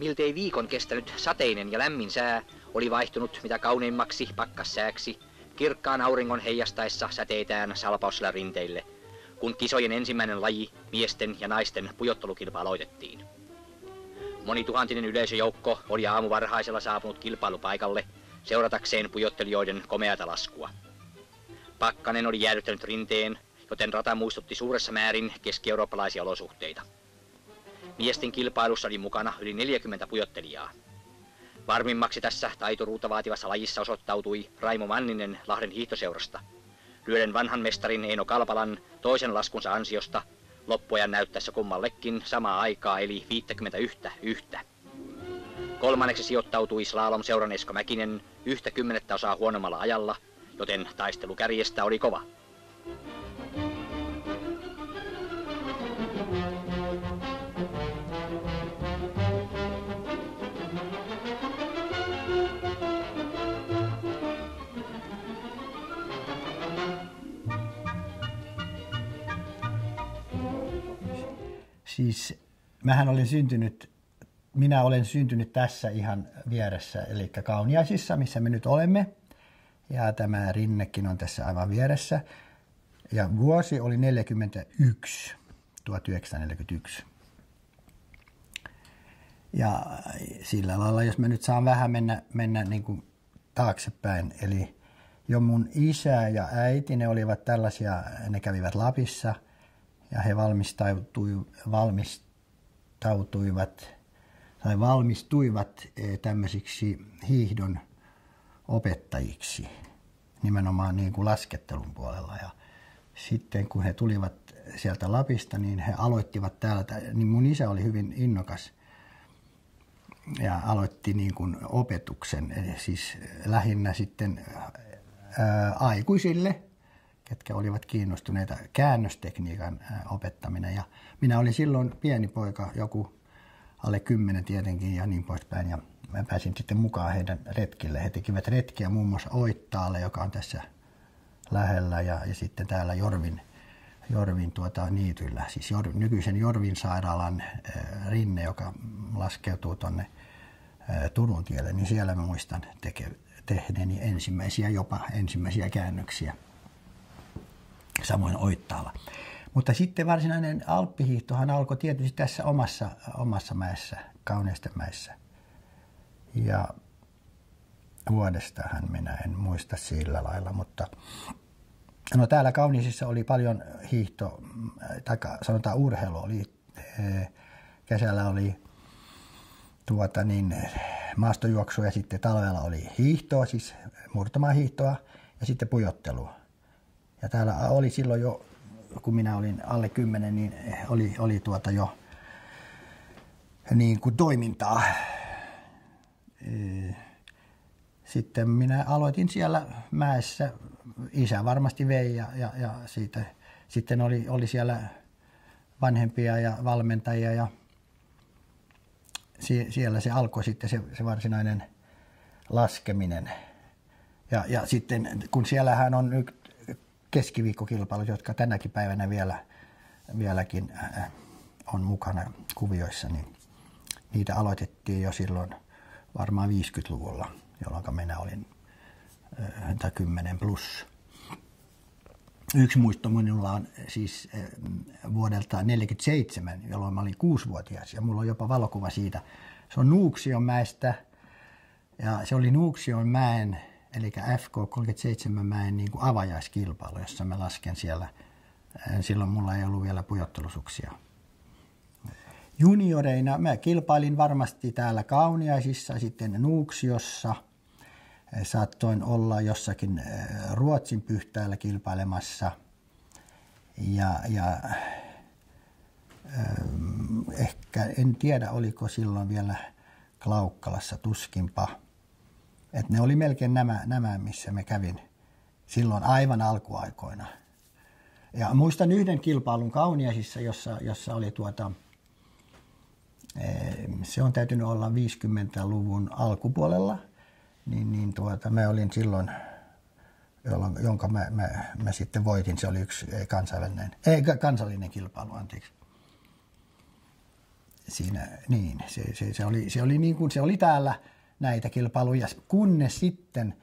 miltei viikon kestänyt sateinen ja lämmin sää oli vaihtunut mitä kauneimmaksi pakkassääksi kirkkaan auringon heijastaessa säteitään salpausilla rinteille, kun kisojen ensimmäinen laji, miesten ja naisten pujottelukilpa aloitettiin. Monituhantinen yleisöjoukko oli aamuvarhaisella saapunut kilpailupaikalle seuratakseen pujottelijoiden komeata laskua. Pakkanen oli jäädyttänyt rinteen, joten rata muistutti suuressa määrin keski-eurooppalaisia olosuhteita. Miesten kilpailussa oli mukana yli 40 pujottelijaa. Varmimmaksi tässä taitoruuta vaativassa lajissa osoittautui Raimo Manninen Lahden hiihtoseurasta, lyöden vanhan mestarin Eino Kalpalan toisen laskunsa ansiosta loppuajan näyttäessä kummallekin samaa aikaa eli 51:1. Kolmanneksi sijoittautui slalom-seuran Esko Mäkinen 1/10 huonommalla ajalla, joten taistelu kärjestä oli kova. Siis minä olen syntynyt tässä ihan vieressä, eli Kauniaisissa, missä me nyt olemme. Ja tämä rinnekin on tässä aivan vieressä. Ja vuosi oli 1941. Ja sillä lailla, jos mä nyt saan vähän mennä niin kuin taaksepäin. Eli jo mun isä ja äiti, ne olivat tällaisia, ne kävivät Lapissa. Ja he valmistuivat tämmöisiksi hiihdon opettajiksi, nimenomaan niin kuin laskettelun puolella. Ja sitten kun he tulivat sieltä Lapista, niin he aloittivat täältä, niin mun isä oli hyvin innokas ja aloitti niin kuin opetuksen, siis lähinnä sitten aikuisille, ketkä olivat kiinnostuneita käännöstekniikan opettaminen. Ja minä olin silloin pieni poika, joku alle 10 tietenkin ja niin poispäin. Ja mä pääsin sitten mukaan heidän retkille. He tekivät retkiä muun muassa Oittaalle, joka on tässä lähellä, ja sitten täällä Jorvin niityllä, siis nykyisen Jorvin sairaalan rinne, joka laskeutuu tuonne Turun tielle, niin siellä mä muistan tehneeni jopa ensimmäisiä käännöksiä. Samoin Oittaalla. Mutta sitten varsinainen alppihiihtohan alkoi tietysti tässä omassa mäessä, Kauniaistenmäessä. Ja vuodestahan minä en muista sillä lailla, mutta no täällä Kauniaisissa oli paljon tai sanotaan urheilu oli. Kesällä oli maastojuoksua ja sitten talvella oli hiihtoa, siis murtomahiihtoa ja sitten pujottelua. Ja täällä oli silloin jo, kun minä olin alle 10, niin oli jo niin kuin toimintaa. Sitten minä aloitin siellä mäessä. Isä varmasti vei ja siitä, sitten oli siellä vanhempia ja valmentajia ja siellä se alkoi sitten se varsinainen laskeminen. Ja sitten kun siellähän on nyt keskiviikkokilpailut, jotka tänäkin päivänä vieläkin on mukana kuvioissa, niin niitä aloitettiin jo silloin varmaan 50-luvulla, jolloin minä olin 10 plus. Yksi muisto minulla on siis vuodelta 1947, jolloin mä olin 6-vuotias, ja mulla on jopa valokuva siitä. Se on Nuuksionmäestä, ja se oli Nuuksionmäen, eli FK37 mäen niin kuin avajaiskilpailu, jossa mä lasken siellä. Silloin mulla ei ollut vielä pujottelusuksia. Junioreina mä kilpailin varmasti täällä Kauniaisissa, sitten Nuuksiossa. Saattoin olla jossakin Ruotsin Pyhtäällä kilpailemassa. Ja ehkä en tiedä, oliko silloin vielä Klaukkalassa, tuskinpa. Et ne oli melkein nämä, missä me kävin silloin aivan alkuaikoina. Ja muistan yhden kilpailun Kauniaisissa, jossa oli se on täytynyt olla 50-luvun alkupuolella, niin mä olin silloin, jonka mä sitten voitin. Se oli yksi kansallinen kilpailu, anteeksi. se oli niin kuin se oli täällä näitä kilpailuja, kunnes sitten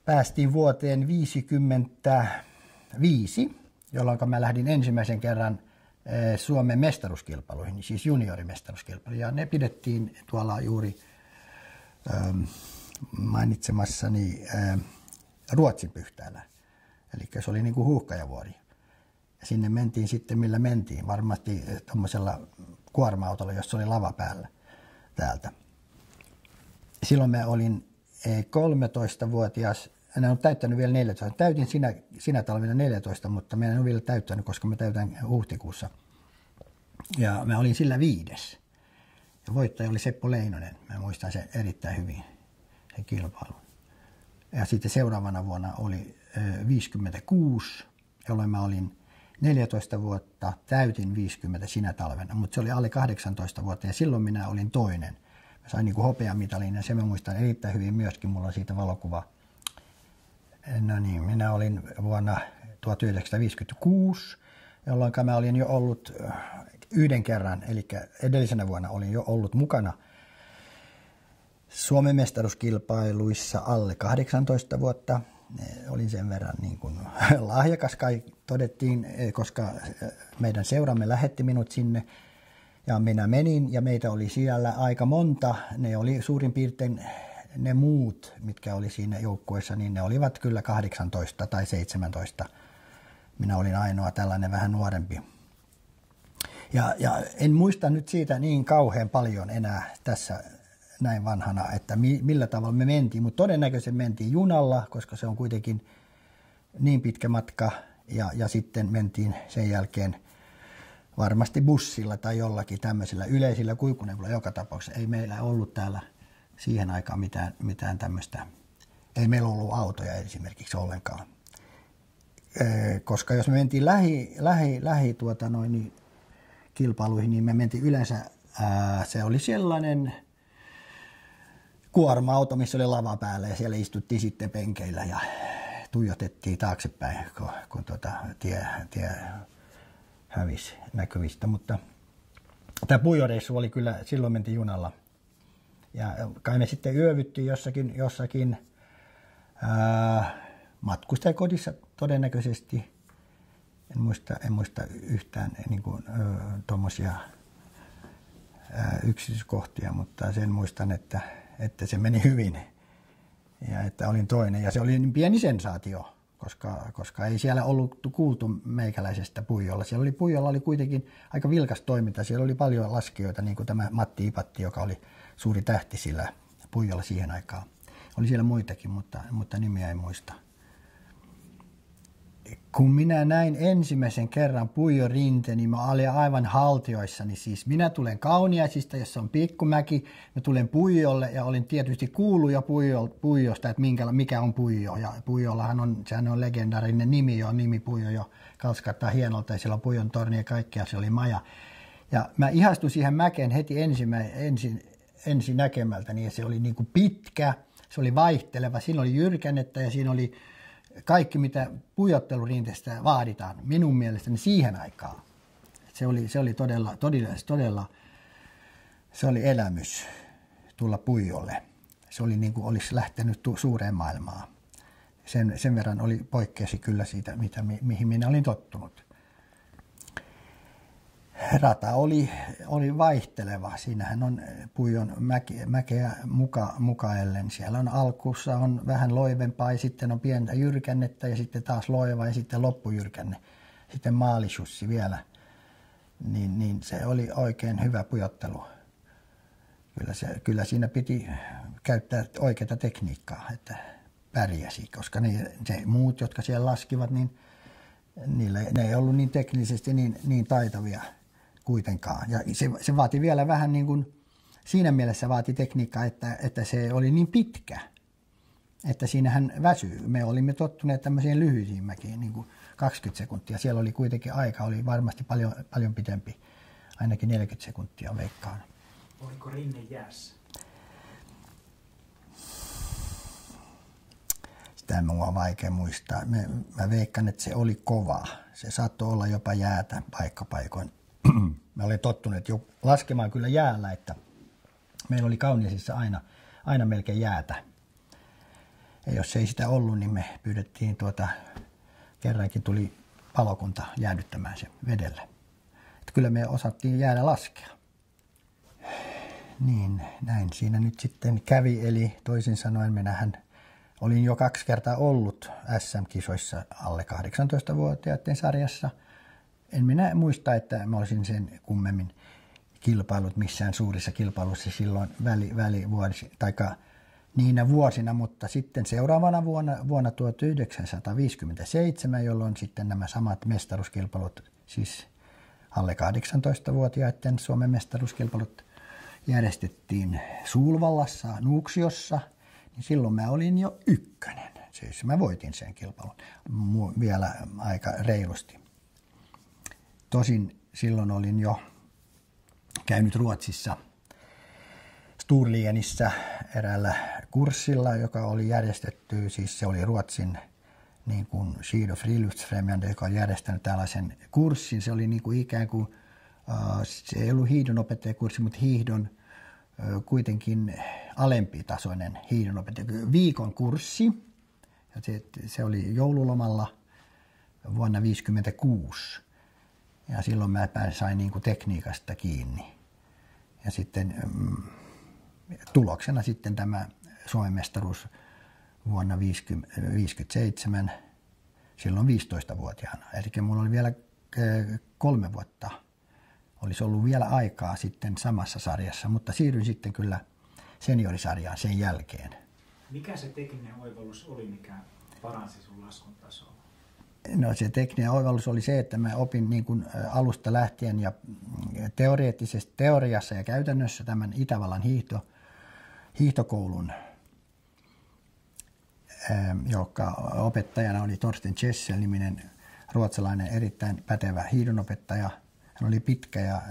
päästiin vuoteen 1955, jolloin mä lähdin ensimmäisen kerran Suomen mestaruuskilpailuihin, siis juniorimestaruuskilpailuihin. Ja ne pidettiin tuolla juuri mainitsemassani Ruotsin Pyhtäällä. Eli se oli niin kuin Huuhkajavuori. Ja sinne mentiin sitten millä mentiin, varmasti tuommoisella kuorma-autolla, jossa oli lava päällä täältä. Silloin mä olin 13-vuotias, en ole täyttänyt vielä 14. Täytin sinä talvena 14, mutta mä en ole vielä täyttänyt, koska mä täytän huhtikuussa. Ja mä olin sillä 5. Ja voittaja oli Seppo Leinonen. Mä muistan sen erittäin hyvin, sen kilpailun. Ja sitten seuraavana vuonna oli 56, jolloin mä olin 14 vuotta, täytin 50 sinä talvena, mutta se oli alle 18 vuotta ja silloin minä olin toinen. Mä sain niin kuin hopeamitalin ja se mä muistan erittäin hyvin myöskin, mulla on siitä valokuva. No niin, minä olin vuonna 1956, jolloin mä olin jo ollut yhden kerran, eli edellisenä vuonna olin jo ollut mukana Suomen mestaruuskilpailuissa alle 18 vuotta. Olin sen verran niin kuin lahjakas, kai todettiin, koska meidän seuramme lähetti minut sinne. Ja minä menin ja meitä oli siellä aika monta. Ne oli suurin piirtein ne muut, mitkä oli siinä joukkueessa, niin ne olivat kyllä 18 tai 17. Minä olin ainoa tällainen vähän nuorempi. Ja en muista nyt siitä niin kauhean paljon enää tässä näin vanhana, että millä tavalla me mentiin, mutta todennäköisesti mentiin junalla, koska se on kuitenkin niin pitkä matka, ja sitten mentiin sen jälkeen varmasti bussilla tai jollakin tämmöisillä yleisillä kulkuneuvoilla joka tapauksessa. Ei meillä ollut täällä siihen aikaan mitään tämmöistä, ei meillä ollut autoja esimerkiksi ollenkaan. Koska jos me mentiin kilpailuihin, niin me mentiin yleensä, se oli sellainen kuorma-auto, missä oli lava päällä ja siellä istuttiin sitten penkeillä ja tuijotettiin taaksepäin, kun tie hävisi näkyvistä. Mutta tämä puijoreissu oli kyllä, silloin mentiin junalla. Ja kai me sitten yövyttiin jossakin matkustajakodissa todennäköisesti. En muista yhtään niin kuin tuommoisia yksityiskohtia, mutta sen muistan, että se meni hyvin ja että olin toinen. Ja se oli niin pieni sensaatio, koska ei siellä ollut kuultu meikäläisestä Puijolla. Puijolla oli kuitenkin aika vilkas toiminta. Siellä oli paljon laskijoita, niin kuin tämä Matti Ipatti, joka oli suuri tähti sillä Puijolla siihen aikaan. Oli siellä muitakin, mutta nimiä en muista. Kun minä näin ensimmäisen kerran Puijo Rinteen, niin mä olin aivan haltioissani. Siis minä tulen Kauniaisista, jossa on pikkumäki. Mä tulen Puijolle ja olin tietysti kuullut jo Puijosta, että mikä on Puijo. Ja Puijollahan sehän on legendaarinen nimi Puijo jo. Kalskattaa hienolta ja siellä on Puijon torni ja kaikkea, se oli maja. Ja mä ihastuin siihen mäkeen heti ensin näkemältä, niin se oli niin kuin pitkä, se oli vaihteleva, siinä oli jyrkännettä ja siinä oli kaikki, mitä pujottelurinteestä vaaditaan, minun mielestäni siihen aikaan. Se oli todella, se oli elämys tulla Puijolle. Se oli niin kuin olisi lähtenyt suureen maailmaan. Sen verran poikkesi kyllä siitä, mihin minä olin tottunut. Rata oli vaihteleva. Siinähän on Puijon mäkeä mukaellen. Siellä on alkussa on vähän loivempaa ja sitten on pientä jyrkännettä ja sitten taas loiva ja sitten loppujyrkänne. Sitten maalissussi vielä. Niin se oli oikein hyvä pujottelu. Kyllä siinä piti käyttää oikeaa tekniikkaa, että pärjäsi, koska ne muut, jotka siellä laskivat, niin ne ei ollut niin teknisesti niin taitavia kuitenkaan. Ja se vaati vielä vähän niin kuin, siinä mielessä vaati tekniikkaa, että se oli niin pitkä, että siinähän väsyy. Me olimme tottuneet tämmöisiin lyhyisiin mäkiin, niin kuin 20 sekuntia. Siellä oli kuitenkin aika, oli varmasti paljon pitempi, ainakin 40 sekuntia veikkaan. Oliko Rinne jäässä? Sitä minua on vaikea muistaa. Mä veikkaan, että se oli kova. Se saattoi olla jopa jäätä paikkapaikoin. mä olin tottunut jo laskemaan kyllä jäällä, että meillä oli Kauniaisissa aina melkein jäätä. Ja jos ei sitä ollut, niin me pyydettiin kerrankin tuli palokunta jäädyttämään se vedelle. Että kyllä me osattiin jäädä laskea. Niin, näin siinä nyt sitten kävi, eli toisin sanoen minähän olin jo 2 kertaa ollut SM-kisoissa alle 18-vuotiaiden sarjassa. En minä muista, että mä olisin sen kummemmin kilpailut missään suurissa kilpailuissa silloin välivuosi, taikka niinä vuosina, mutta sitten seuraavana vuonna 1957, jolloin sitten nämä samat mestaruuskilpailut, siis alle 18-vuotiaiden Suomen mestaruuskilpailut järjestettiin Sulvallassa, Nuuksiossa, niin silloin mä olin jo 1. Siis mä voitin sen kilpailun vielä aika reilusti. Tosin silloin olin jo käynyt Ruotsissa Sturlienissä eräällä kurssilla, joka oli järjestetty, siis se oli Ruotsin niin kuin Ski- och Friluftsfrämjande, joka oli järjestänyt tällaisen kurssin. Se oli niin kuin ikään kuin, se ei ollut hiihdonopettajakurssi, mutta hiihdon kuitenkin alempitasoinen hiihdonopettaja, viikon kurssi. Ja se oli joululomalla vuonna 1956. Ja silloin mä sain niin kuin tekniikasta kiinni. Ja sitten tuloksena sitten tämä Suomen mestaruus vuonna 1957, silloin 15-vuotiaana. Eli mulla oli vielä 3 vuotta, olisi ollut vielä aikaa sitten samassa sarjassa, mutta siirryin sitten kyllä seniorisarjaan sen jälkeen. Mikä se tekninen oivallus oli, mikä paransi sun laskun tasoa? No se tekninen oivallus oli se, että mä opin niin kuin alusta lähtien ja teoriassa ja käytännössä tämän Itävallan hiihtokoulun, joka opettajana oli Torsten Kjessel-niminen ruotsalainen erittäin pätevä hiihdonopettaja. Hän oli pitkä ja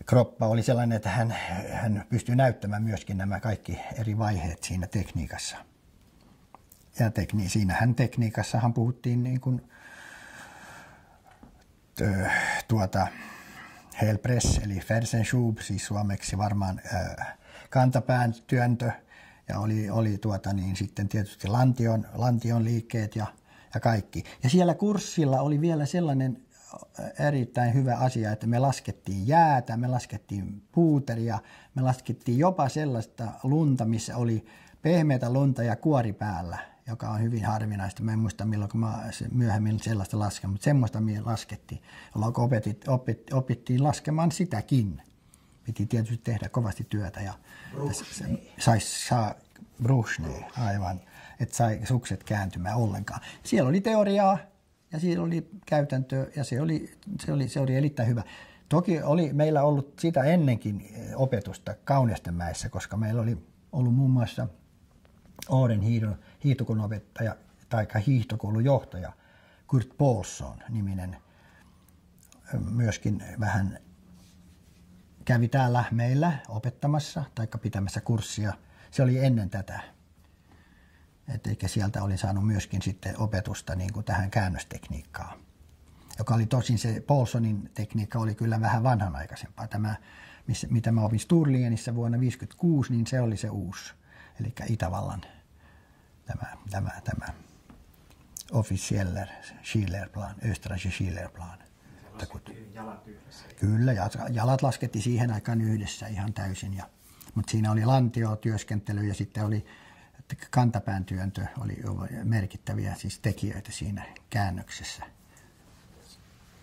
kroppa oli sellainen, että hän pystyi näyttämään myöskin nämä kaikki eri vaiheet siinä tekniikassa. Ja siinähän tekniikassahan puhuttiin niin kuin Helpress eli Fersenschub, siis suomeksi varmaan kantapään työntö, ja oli niin sitten tietysti lantion liikkeet ja kaikki. Ja siellä kurssilla oli vielä sellainen erittäin hyvä asia, että me laskettiin jäätä, me laskettiin puuteria, me laskettiin jopa sellaista lunta, missä oli pehmeätä lunta ja kuori päällä, joka on hyvin harvinaista. Mä en muista milloin, kun mä myöhemmin sellaista lasken, mutta semmoista me laskettiin, jolloin opittiin laskemaan sitäkin. Piti tietysti tehdä kovasti työtä ja saa brushne, aivan, että sai sukset kääntymään ollenkaan. Siellä oli teoriaa ja siellä oli käytäntöä ja se oli erittäin hyvä. Toki oli meillä ollut sitä ennenkin opetusta Kauniastenmäessä, koska meillä oli ollut muun muassa Åren hiihtokoulun opettaja tai hiihtokoulun johtaja Kurt Paulsson niminen myöskin vähän kävi täällä meillä opettamassa tai pitämässä kurssia. Se oli ennen tätä. Eikä sieltä olin saanut myöskin sitten opetusta niin kuin tähän käännöstekniikkaan, joka oli tosin se Paulsonin tekniikka oli kyllä vähän vanhanaikaisempaa. Tämä, mitä mä opin Sturlienissä vuonna 1956, niin se oli se uusi. Eli Itävallan tämä officieller Schillerplan, Österreichische Schillerplan. Jalat yhdessä. Kyllä, jalat laskettiin siihen aikaan yhdessä ihan täysin. Mutta siinä oli lantiotyöskentely ja sitten oli kantapään työntö, oli merkittäviä siis tekijöitä siinä käännöksessä.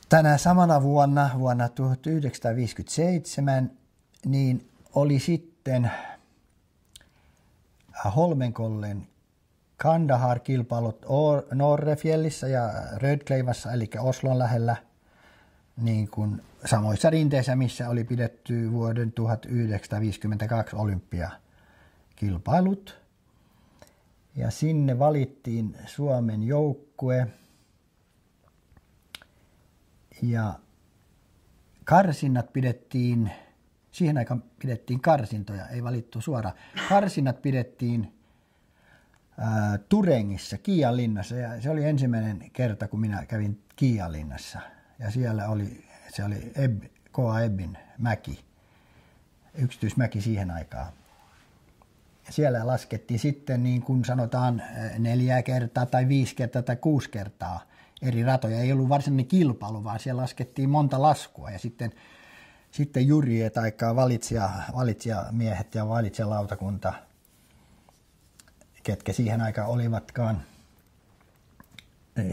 Tänä samana vuonna 1957, niin oli sitten Holmenkollen Kandahar-kilpailut Norrefjellissä ja Rödkleivassa, eli Oslon lähellä, niin kuin samoissa rinteissä, missä oli pidetty vuoden 1952 olympiakilpailut. Ja sinne valittiin Suomen joukkue. Ja karsinnat pidettiin, siihen aikaan pidettiin karsintoja, ei valittu suoraan. Karsinnat pidettiin Turengissa, Kiianlinnassa, ja se oli ensimmäinen kerta, kun minä kävin Kiianlinnassa. ja siellä se oli K.A. Ebbin mäki, yksityismäki siihen aikaan. Ja siellä laskettiin sitten niin kuin sanotaan 4 kertaa tai 5 kertaa tai 6 kertaa eri ratoja. Ei ollut varsinainen kilpailu, vaan siellä laskettiin monta laskua ja sitten jurie tai valitsijamiehet ja valitsijalautakunta, ketkä siihen aikaan olivatkaan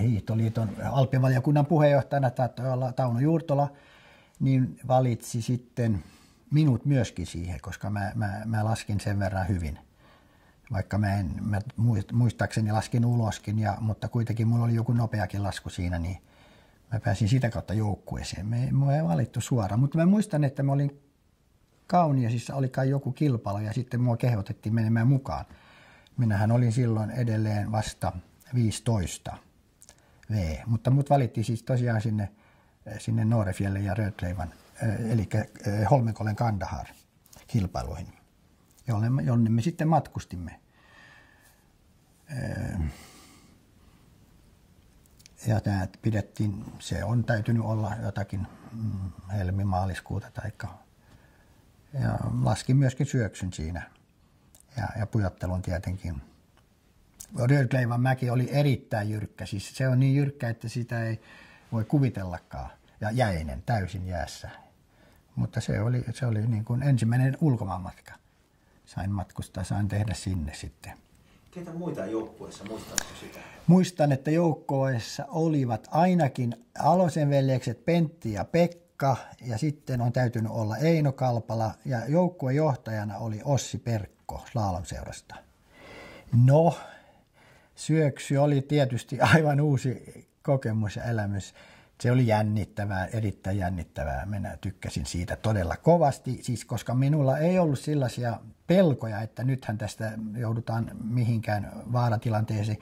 Hiihtoliiton alppivaliokunnan puheenjohtajana, taittoi olla Tauno Juurtola, niin valitsi sitten minut myöskin siihen, koska mä laskin sen verran hyvin. Vaikka mä muistaakseni laskin uloskin, mutta kuitenkin mulla oli joku nopeakin lasku siinä, niin mä pääsin sitä kautta joukkueeseen. Mua ei valittu suoraan, mutta mä muistan, että mä olin Kauniaisissa, oli kai joku kilpailu ja sitten mua kehotettiin menemään mukaan. Minähän olin silloin edelleen vasta 15 mutta mut valittiin siis tosiaan sinne Norefjelle ja Rödleivan, eli Holmenkollen Kandahar kilpailuihin, jonne me sitten matkustimme. Ja tämä pidettiin, se on täytynyt olla jotakin helmimaaliskuuta taikka. Ja laskin myöskin syöksyn siinä ja pujottelun tietenkin. Rödleivan mäki oli erittäin jyrkkä, siis se on niin jyrkkä, että sitä ei voi kuvitellakaan. Ja jäinen, täysin jäässä. Mutta se oli niin kuin ensimmäinen ulkomaanmatka. Sain tehdä sinne sitten. Ketä muita joukkueessa, muistatko sitä? Muistan, että joukkueessa olivat ainakin Alosen veljekset Pentti ja Pekka, ja sitten on täytynyt olla Eino Kalpala, ja joukkuejohtajana oli Ossi Perkko slalomseurasta. No, syöksy oli tietysti aivan uusi kokemus ja elämys. Se oli jännittävää, erittäin jännittävää. Minä tykkäsin siitä todella kovasti, siis koska minulla ei ollut sellaisia pelkoja, että nythän tästä joudutaan mihinkään vaaratilanteeseen.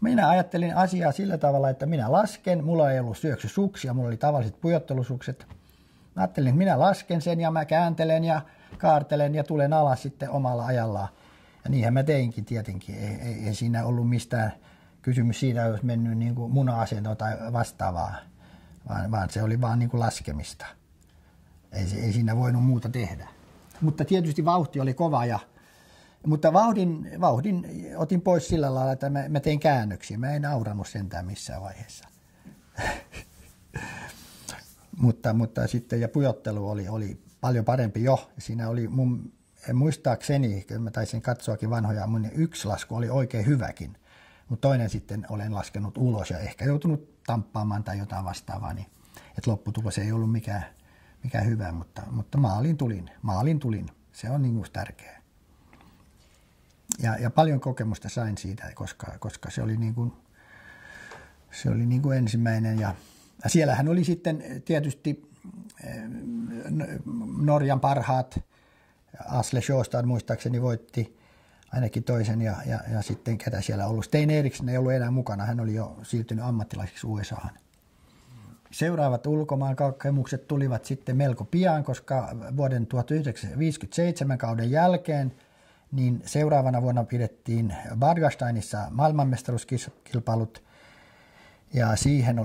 Minä ajattelin asiaa sillä tavalla, että minä lasken, mulla ei ollut syöksysuksia, mulla oli tavalliset pujottelusukset. Mä ajattelin, että minä lasken sen ja mä kääntelen ja kaartelen ja tulen alas sitten omalla ajallaan. Ja niinhän mä teinkin tietenkin, ei siinä ollut mistään kysymys siitä, jos mennyt niin kuin muna-asentoon tai vastaavaa. Vaan se oli vaan niin kuin laskemista. Ei siinä voinut muuta tehdä. Mutta tietysti vauhti oli kova. Mutta vauhdin otin pois sillä lailla, että mä tein käännöksiä. Mä en naurannut sentään missään vaiheessa. mutta sitten ja pujottelu oli paljon parempi jo. Siinä oli muistaakseni, kun mä taisin katsoakin vanhoja, mun yksi lasku oli oikein hyväkin. Mutta toinen sitten olen laskenut ulos ja ehkä joutunut tamppaamaan tai jotain vastaavaa, niin että lopputulos ei ollut mikään hyvä, mutta maalin tulin. Se on niin kuin tärkeää. Ja paljon kokemusta sain siitä, koska se oli niin kuin ensimmäinen. Ja siellähän oli sitten tietysti Norjan parhaat, Asle Sjåstad muistaakseni voitti ainakin toisen ja sitten ketä siellä ollut. Stein Eriksen ei ollut enää mukana, hän oli jo siirtynyt ammattilaiseksi USAhan. Seuraavat ulkomaan kokemukset tulivat sitten melko pian, koska vuoden 1957 kauden jälkeen niin seuraavana vuonna pidettiin Bargasteinissa maailmanmestaruuskilpailut. Ja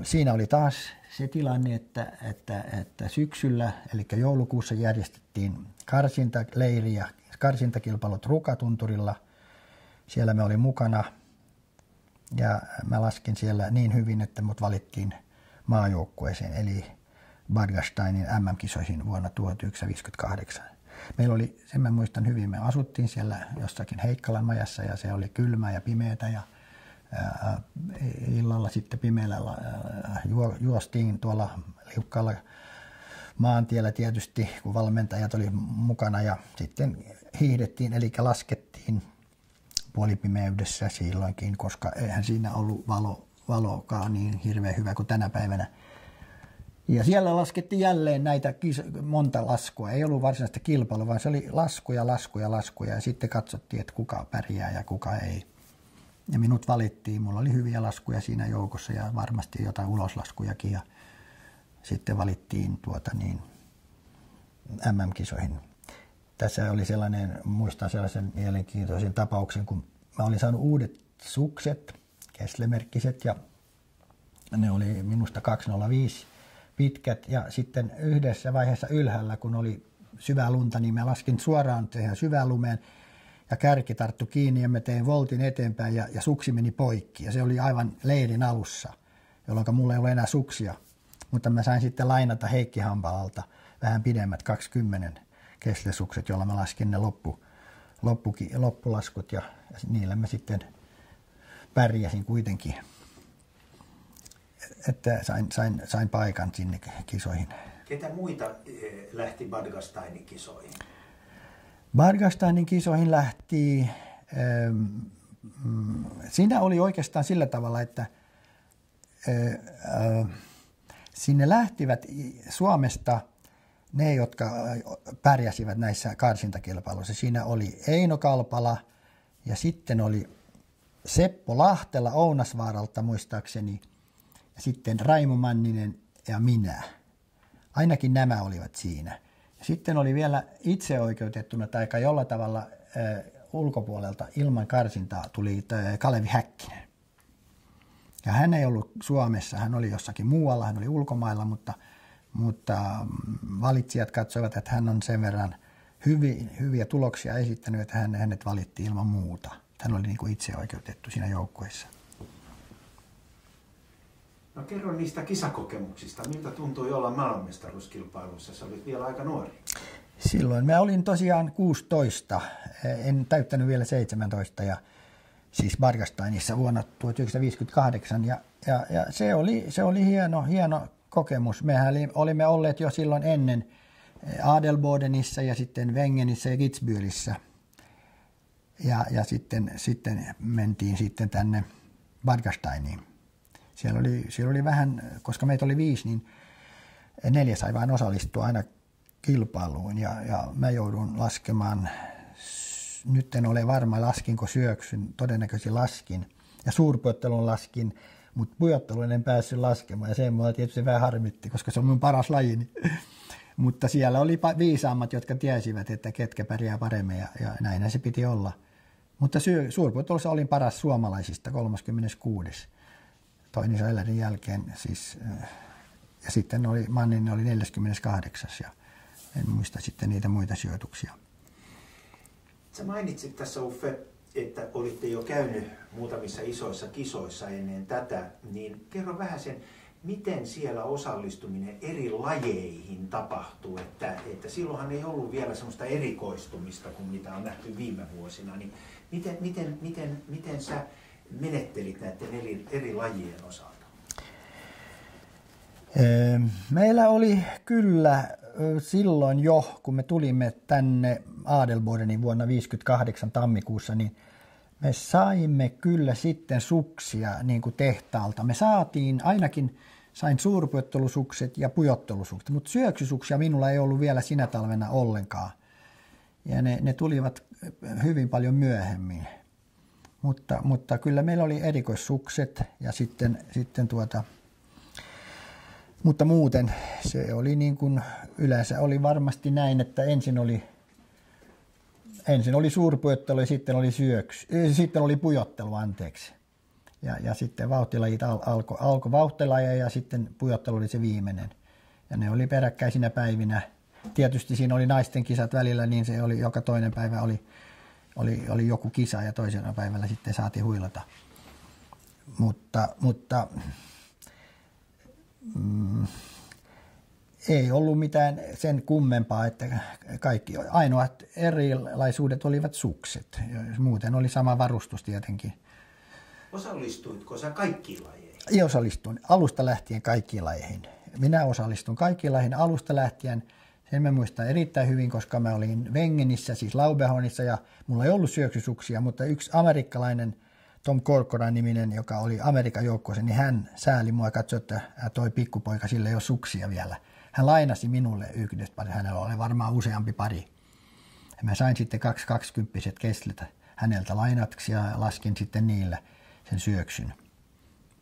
siinä oli taas se tilanne, että syksyllä, eli joulukuussa järjestettiin karsintaleiri ja karsintakilpailut Rukatunturilla. Siellä me olin mukana ja mä laskin siellä niin hyvin, että mut valittiin maajoukkueeseen, eli Bargasteinin MM-kisoihin vuonna 1958. Meillä oli, sen mä muistan hyvin, me asuttiin siellä jossakin Heikkalan majassa ja se oli kylmää ja pimeätä ja illalla sitten pimeällä juostiin tuolla liukkaalla maantiellä tietysti, kun valmentajat oli mukana ja sitten hiihdettiin, eli laskettiin puolipimeydessä silloinkin, koska eihän siinä ollut valokaan niin hirveän hyvä kuin tänä päivänä. Ja siellä laskettiin jälleen näitä monta laskua. Ei ollut varsinaista kilpailua, vaan se oli laskuja ja sitten katsottiin, että kuka pärjää ja kuka ei. Ja minut valittiin, mulla oli hyviä laskuja siinä joukossa ja varmasti jotain uloslaskujakin ja sitten valittiin MM-kisoihin. Tässä oli muistan sellaisen mielenkiintoisen tapauksen, kun mä olin saanut uudet sukset, Kessle-merkkiset, ja ne oli minusta 205 pitkät ja sitten yhdessä vaiheessa ylhäällä, kun oli syvää lunta, niin mä laskin suoraan ihan syvään lumeen ja kärki tarttu kiinni ja mä tein voltin eteenpäin ja suksi meni poikki ja se oli aivan leirin alussa, jolloin mulla ei ollut enää suksia. Mutta mä sain sitten lainata Heikki Hampaalalta vähän pidemmät 20 kesslesukset, jolla mä laskin ne loppulaskut ja niillä mä sitten pärjäsin kuitenkin, että sain paikan sinne kisoihin. Ketä muita lähti Bargasteinin kisoihin? Bargasteinin kisoihin lähti, siinä oli oikeastaan sillä tavalla, että sinne lähtivät Suomesta ne, jotka pärjäsivät näissä karsintakilpailuissa. Siinä oli Eino Kalpala ja sitten oli Seppo Lahtela Ounasvaaralta muistaakseni ja sitten Raimo Manninen ja minä. Ainakin nämä olivat siinä. Sitten oli vielä itseoikeutettuna tai jollain tavalla ulkopuolelta ilman karsintaa tuli Kalevi Häkkinen. Ja hän ei ollut Suomessa, hän oli jossakin muualla, hän oli ulkomailla, mutta valitsijat katsoivat, että hän on sen verran hyviä tuloksia esittänyt, että hänet valittiin ilman muuta. Hän oli niin kuin itseoikeutettu siinä joukkueessa. No kerro niistä kisakokemuksista. Miltä tuntui olla maailmanmestaruuskilpailussa? Sä olit vielä aika nuori. Silloin mä olin tosiaan 16, en täyttänyt vielä 17 ja siis Bargasteinissa vuonna 1958 ja se oli hieno kokemus. Mehän olimme olleet jo silloin ennen Adelbodenissa ja sitten Wengenissä ja Kitzbühelissä ja sitten mentiin sitten tänne Bargasteiniin. Siellä oli vähän, koska meitä oli 5, niin 4 sai vain osallistua aina kilpailuun ja mä joudun laskemaan, nyt en ole varma laskinko syöksyn, todennäköisesti laskin ja suurpujottelun laskin, mutta pujottelun en päässyt laskemaan ja se mua tietysti vähän harmitti, koska se on mun paras laji. Mutta siellä oli viisaammat, jotka tiesivät, että ketkä pärjää paremmin ja näinhän se piti olla. Mutta suurpujottelussa olin paras suomalaisista, 36. Toini Sailerin jälkeen siis, ja sitten Manninen oli 48. Ja en muista sitten niitä muita sijoituksia. Sä mainitsit tässä, Uffe, että olitte jo käynyt muutamissa isoissa kisoissa ennen tätä, niin kerro vähän sen, miten siellä osallistuminen eri lajeihin tapahtuu, että silloinhan ei ollut vielä semmoista erikoistumista kuin mitä on nähty viime vuosina, niin miten sä menettelit näiden eri lajien osalta? Meillä oli kyllä silloin jo, kun me tulimme tänne Adelbodenin vuonna 1958 tammikuussa, niin me saimme kyllä sitten suksia niin kuin tehtaalta. Me saatiin sain suurpujottelusukset ja pujottelusukset, mutta syöksysuksia minulla ei ollut vielä sinä talvena ollenkaan. Ja ne tulivat hyvin paljon myöhemmin. Mutta kyllä meillä oli erikoissukset ja sitten mutta muuten se oli niin kuin yleensä oli varmasti näin, että ensin oli suurpujottelu ja sitten oli pujottelu, anteeksi. Ja sitten vauhtilajit alkoi vauhtilajeja ja sitten pujottelu oli se viimeinen. Ja ne oli peräkkäisinä päivinä. Tietysti siinä oli naisten kisat välillä, niin se oli joka toinen päivä oli joku kisa ja toisena päivällä sitten saatiin huilata. Mutta ei ollut mitään sen kummempaa, että kaikki ainoat erilaisuudet olivat sukset. Muuten oli sama varustus tietenkin. Osallistuitko sä kaikkiin lajeihin? Osallistuin alusta lähtien kaikkiin lajeihin. Minä osallistun kaikkiin lajeihin alusta lähtien. Sen mä muistan erittäin hyvin, koska mä olin Wengenissä, siis Laubehonissa, ja mulla ei ollut syöksysuksia, mutta yksi amerikkalainen Tom Corcoran-niminen, joka oli Amerikan joukkueessa, niin hän sääli mua ja katsoi, että toi pikkupoika, sillä ei ole suksia vielä. Hän lainasi minulle yhdestä pari, hänellä oli varmaan useampi pari. Ja mä sain sitten 2 20-vuotiset kestlet häneltä lainaksi ja laskin sitten niillä sen syöksyn.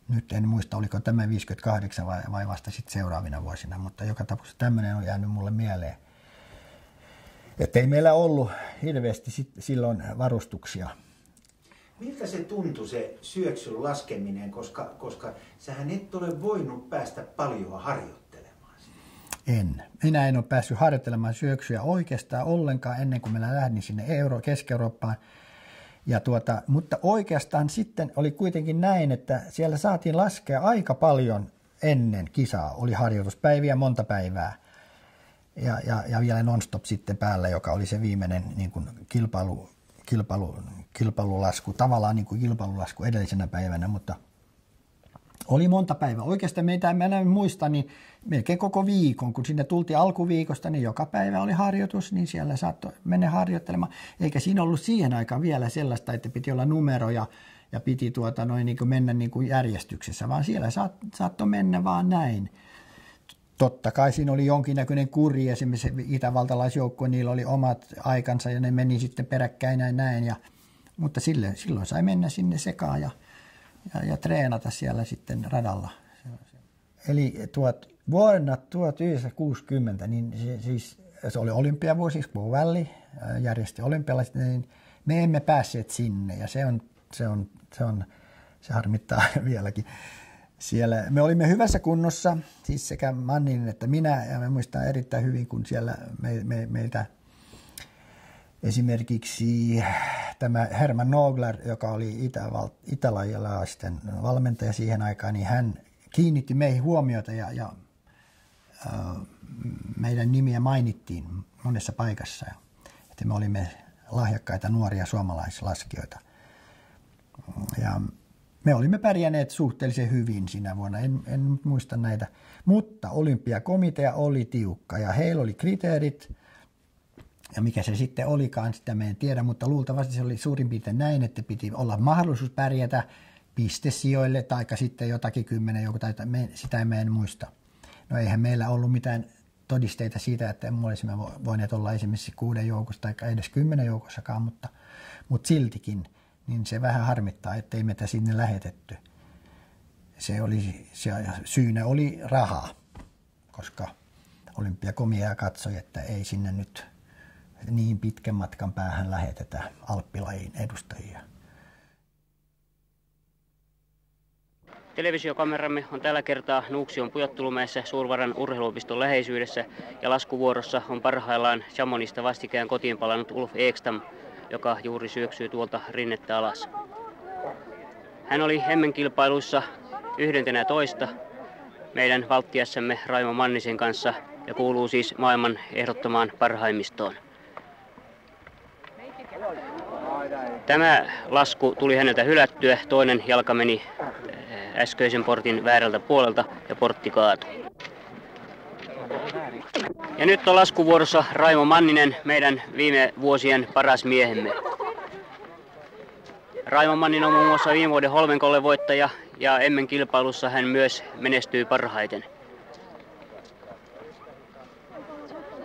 Nyt en muista, oliko tämä 58 vai vasta sitten seuraavina vuosina, mutta joka tapauksessa tämmöinen on jäänyt mulle mieleen. Että ei meillä ollut hirveästi silloin varustuksia. Miltä se tuntui se syöksyn laskeminen, koska sähän et ole voinut päästä paljon harjoittelemaan? Minä en ole päässyt harjoittelemaan syöksyjä oikeastaan ollenkaan ennen kuin minä lähdin sinne Keski-Eurooppaan. Ja mutta oikeastaan sitten oli kuitenkin näin, että siellä saatiin laskea aika paljon ennen kisaa. Oli harjoituspäiviä monta päivää ja vielä non-stop sitten päällä, joka oli se viimeinen niin kuin kilpailulasku. Tavallaan niin kuin kilpailulasku edellisenä päivänä, mutta oli monta päivää. Oikeastaan mä en muista, niin melkein koko viikon, kun sinne tultiin alkuviikosta, niin joka päivä oli harjoitus, niin siellä saattoi mennä harjoittelemaan. Eikä siinä ollut siihen aikaan vielä sellaista, että piti olla numeroja ja piti niin kuin mennä niin kuin järjestyksessä, vaan siellä saattoi mennä vaan näin. Totta kai siinä oli jonkinnäköinen kuri, esimerkiksi itävaltalaisjoukkue, niillä oli omat aikansa ja ne meni sitten peräkkäin näin. Mutta silloin sai mennä sinne sekaan ja treenata siellä sitten radalla. Eli vuonna 1960, niin se oli olympiavuosi, Squaw Valley järjesti olympialaiset, niin me emme päässeet sinne ja se harmittaa vieläkin. Siellä me olimme hyvässä kunnossa, siis sekä Manninen että minä, ja me muistan erittäin hyvin, kun siellä meiltä esimerkiksi tämä Herman Nogler, joka oli italialaisten valmentaja siihen aikaan, niin hän kiinnitti meihin huomiota ja meidän nimiä mainittiin monessa paikassa, että me olimme lahjakkaita nuoria suomalaislaskijoita. Ja me olimme pärjänneet suhteellisen hyvin sinä vuonna, en muista näitä, mutta olympiakomitea oli tiukka ja heillä oli kriteerit, ja mikä se sitten olikaan, sitä me en tiedä, mutta luultavasti se oli suurin piirtein näin, että piti olla mahdollisuus pärjätä pistesijoille tai sitten jotakin 10 joku, tai sitä en muista. No eihän meillä ollut mitään todisteita siitä, että me olisimme voineet olla esimerkiksi 6 joukossa tai edes 10 joukossakaan, mutta siltikin. Niin se vähän harmittaa, ettei meitä sinne lähetetty. Syynä oli rahaa, koska olympiakomitea katsoi, että ei sinne nyt niin pitkän matkan päähän lähetetä alppilajin edustajia. Televisiokameramme on tällä kertaa Nuuksion Pujottelumäessä Suurvaran urheiluopiston läheisyydessä ja laskuvuorossa on parhaillaan Chamonixista vastikään kotiin palannut Ulf Ekstam, joka juuri syöksyy tuolta rinnettä alas. Hän oli MM-kilpailuissa 11 meidän valttiassamme Raimo Mannisen kanssa ja kuuluu siis maailman ehdottomaan parhaimmistoon. Tämä lasku tuli häneltä hylättyä, toinen jalka meni äskeisen portin väärältä puolelta ja portti kaatui. Ja nyt on laskuvuorossa Raimo Manninen, meidän viime vuosien paras miehemme. Raimo Manninen on muun muassa viime vuoden Holmenkollen voittaja ja MM-kilpailussa hän myös menestyy parhaiten.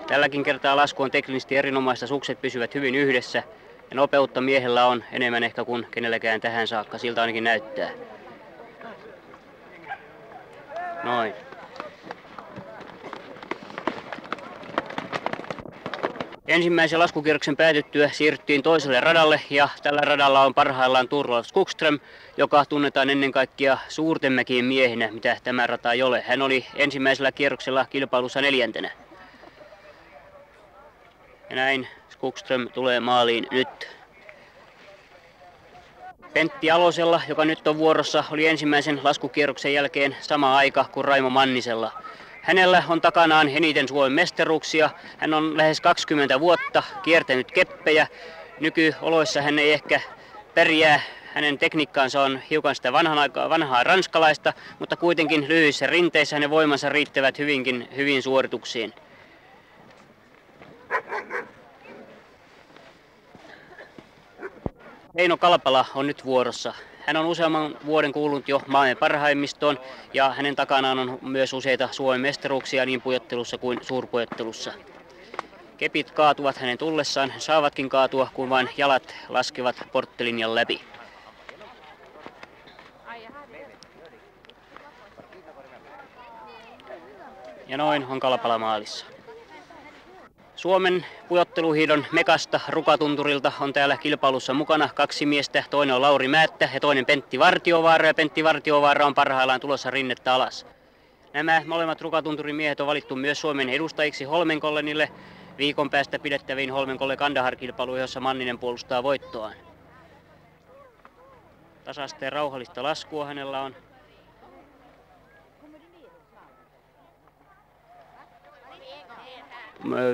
Tälläkin kertaa lasku on teknisesti erinomaista, sukset pysyvät hyvin yhdessä ja nopeutta miehellä on enemmän ehkä kuin kenelläkään tähän saakka, siltä ainakin näyttää. Noin. Ensimmäisen laskukierroksen päätyttyä siirryttiin toiselle radalle ja tällä radalla on parhaillaan Turla Skogström, joka tunnetaan ennen kaikkea suurten mäkien miehenä, mitä tämä rata ei ole. Hän oli ensimmäisellä kierroksella kilpailussa 4. Ja näin Skogström tulee maaliin nyt. Pentti Alosella, joka nyt on vuorossa, oli ensimmäisen laskukierroksen jälkeen sama aika kuin Raimo Mannisella. Hänellä on takanaan eniten Suomen mestaruuksia. Hän on lähes 20 vuotta kiertänyt keppejä. Nykyoloissa hän ei ehkä pärjää. Hänen tekniikkaansa on hiukan sitä vanhaa ranskalaista, mutta kuitenkin lyhyissä rinteissä hänen voimansa riittävät hyvin suorituksiin. Eino Kalpala on nyt vuorossa. Hän on useamman vuoden kuulunut jo maailman parhaimmistoon ja hänen takanaan on myös useita Suomen mestaruuksia niin pujottelussa kuin suurpujottelussa. Kepit kaatuvat hänen tullessaan, saavatkin kaatua, kun vain jalat laskevat porttilinjan läpi. Ja noin on Kalpala maalissa. Suomen pujotteluhiidon mekasta Rukatunturilta on täällä kilpailussa mukana 2 miestä. Toinen on Lauri Määttä ja toinen Pentti Vartiovaara. Ja Pentti Vartiovaara on parhaillaan tulossa rinnettä alas. Nämä molemmat Rukatunturin miehet on valittu myös Suomen edustajiksi Holmenkollenille viikon päästä pidettäviin Holmenkollen Kandahar-kilpailuihin, jossa Manninen puolustaa voittoaan. Tasaista ja rauhallista laskua hänellä on.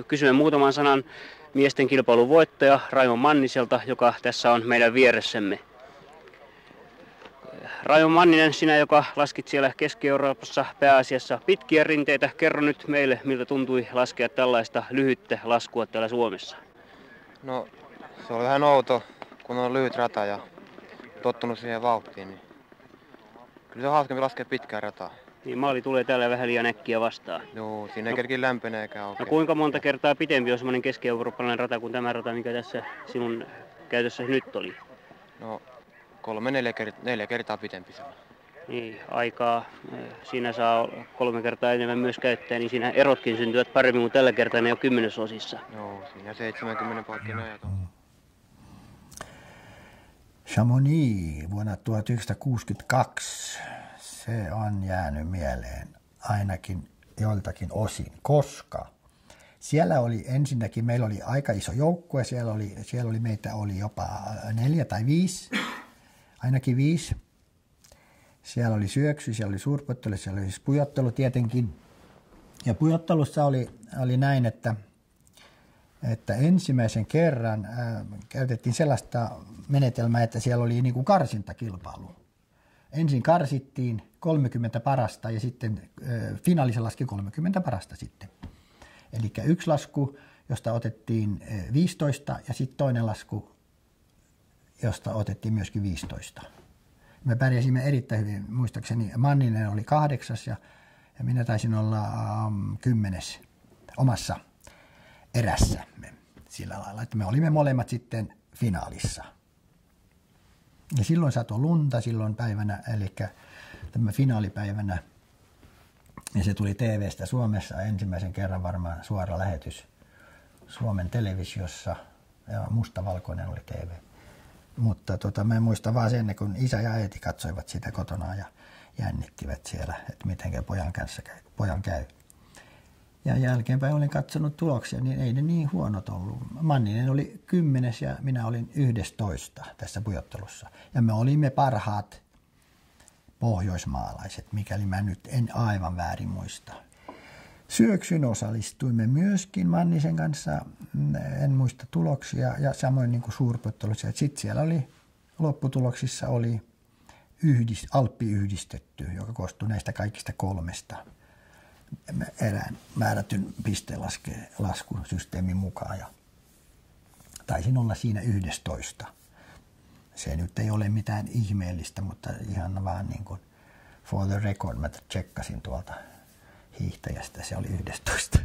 Kysymme muutaman sanan miesten kilpailun voittaja Raimo Manniselta, joka tässä on meidän vieressämme. Raimo Manninen, sinä joka laskit siellä Keski-Euroopassa pääasiassa pitkiä rinteitä, kerro nyt meille, miltä tuntui laskea tällaista lyhyttä laskua täällä Suomessa. No, se oli vähän outo, kun on lyhyt rata ja tottunut siihen vauhtiin, niin kyllä se on hauskempi laskea pitkää rataa. Niin maali tulee täällä vähän liian äkkiä vastaan. Joo, siinä ei kerki lämpeneekään oikein. No kuinka monta kertaa pitempi on semmoinen keski-eurooppalainen rata kuin tämä rata, mikä tässä sinun käytössä nyt oli? No, 3-4 kertaa pitempi se on. Niin, aikaa siinä saa 3 kertaa enemmän myös käyttää, niin siinä erotkin syntyvät paremmin kuin tällä kertaa ne on 10-osissa. Joo, siinä 70 paikkeen ajat on. Chamonix vuonna 1962, se on jäänyt mieleen ainakin joiltakin osin, koska siellä oli ensinnäkin, meillä oli aika iso joukkue, siellä oli meitä oli jopa 4 tai 5, ainakin 5. Siellä oli syöksy, siellä oli suurpujottelu, siellä oli pujottelu tietenkin. Ja pujottelussa oli näin, että ensimmäisen kerran käytettiin sellaista menetelmää, että siellä oli niin kuin karsintakilpailu. Ensin karsittiin 30 parasta ja sitten finaalissa laski 30 parasta sitten. Eli yksi lasku, josta otettiin 15 ja sitten toinen lasku, josta otettiin myöskin 15. Me pärjäsimme erittäin hyvin. Muistaakseni Manninen oli 8 ja minä taisin olla 10 omassa erässä sillä lailla, että me olimme molemmat sitten finaalissa. Ja silloin satoi lunta silloin päivänä, eli tämä finaalipäivänä, ja se tuli TV:stä Suomessa ensimmäisen kerran varmaan suora lähetys Suomen televisiossa, ja mustavalkoinen oli TV. Mutta mä muistan vaan sen, kun isä ja äiti katsoivat sitä kotona ja jännittivät siellä, että miten pojan käy. Ja jälkeenpäin olin katsonut tuloksia, niin ei ne niin huonot ollut. Manninen oli 10 ja minä olin 11 tässä pujottelussa. Ja me olimme parhaat pohjoismaalaiset, mikäli mä nyt en aivan väärin muista. Syöksyn osallistuimme myöskin Mannisen kanssa, en muista tuloksia, ja samoin niin kuin suurpujottelussa. Sitten siellä oli, lopputuloksissa oli Alppi yhdistetty, joka koostui näistä kaikista 3 erään määrätyn pistelaskusysteemin mukaan. Ja taisin olla siinä 11. Se nyt ei ole mitään ihmeellistä, mutta ihan vaan niin kuin for the record mä tsekkasin tuolta hiihtäjästä, se oli 11.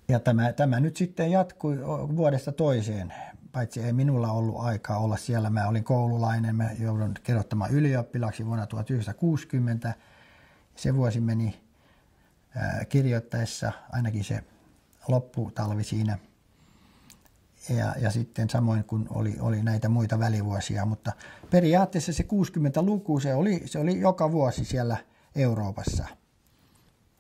Ja tämä nyt sitten jatkui vuodesta toiseen. Paitsi ei minulla ollut aikaa olla siellä, mä olin koululainen, mä joudun kirjoittamaan ylioppilaaksi vuonna 1960. Se vuosi meni kirjoittaessa, ainakin se lopputalvi siinä. Ja sitten samoin kuin oli näitä muita välivuosia, mutta periaatteessa se 60-luku, se oli joka vuosi siellä Euroopassa.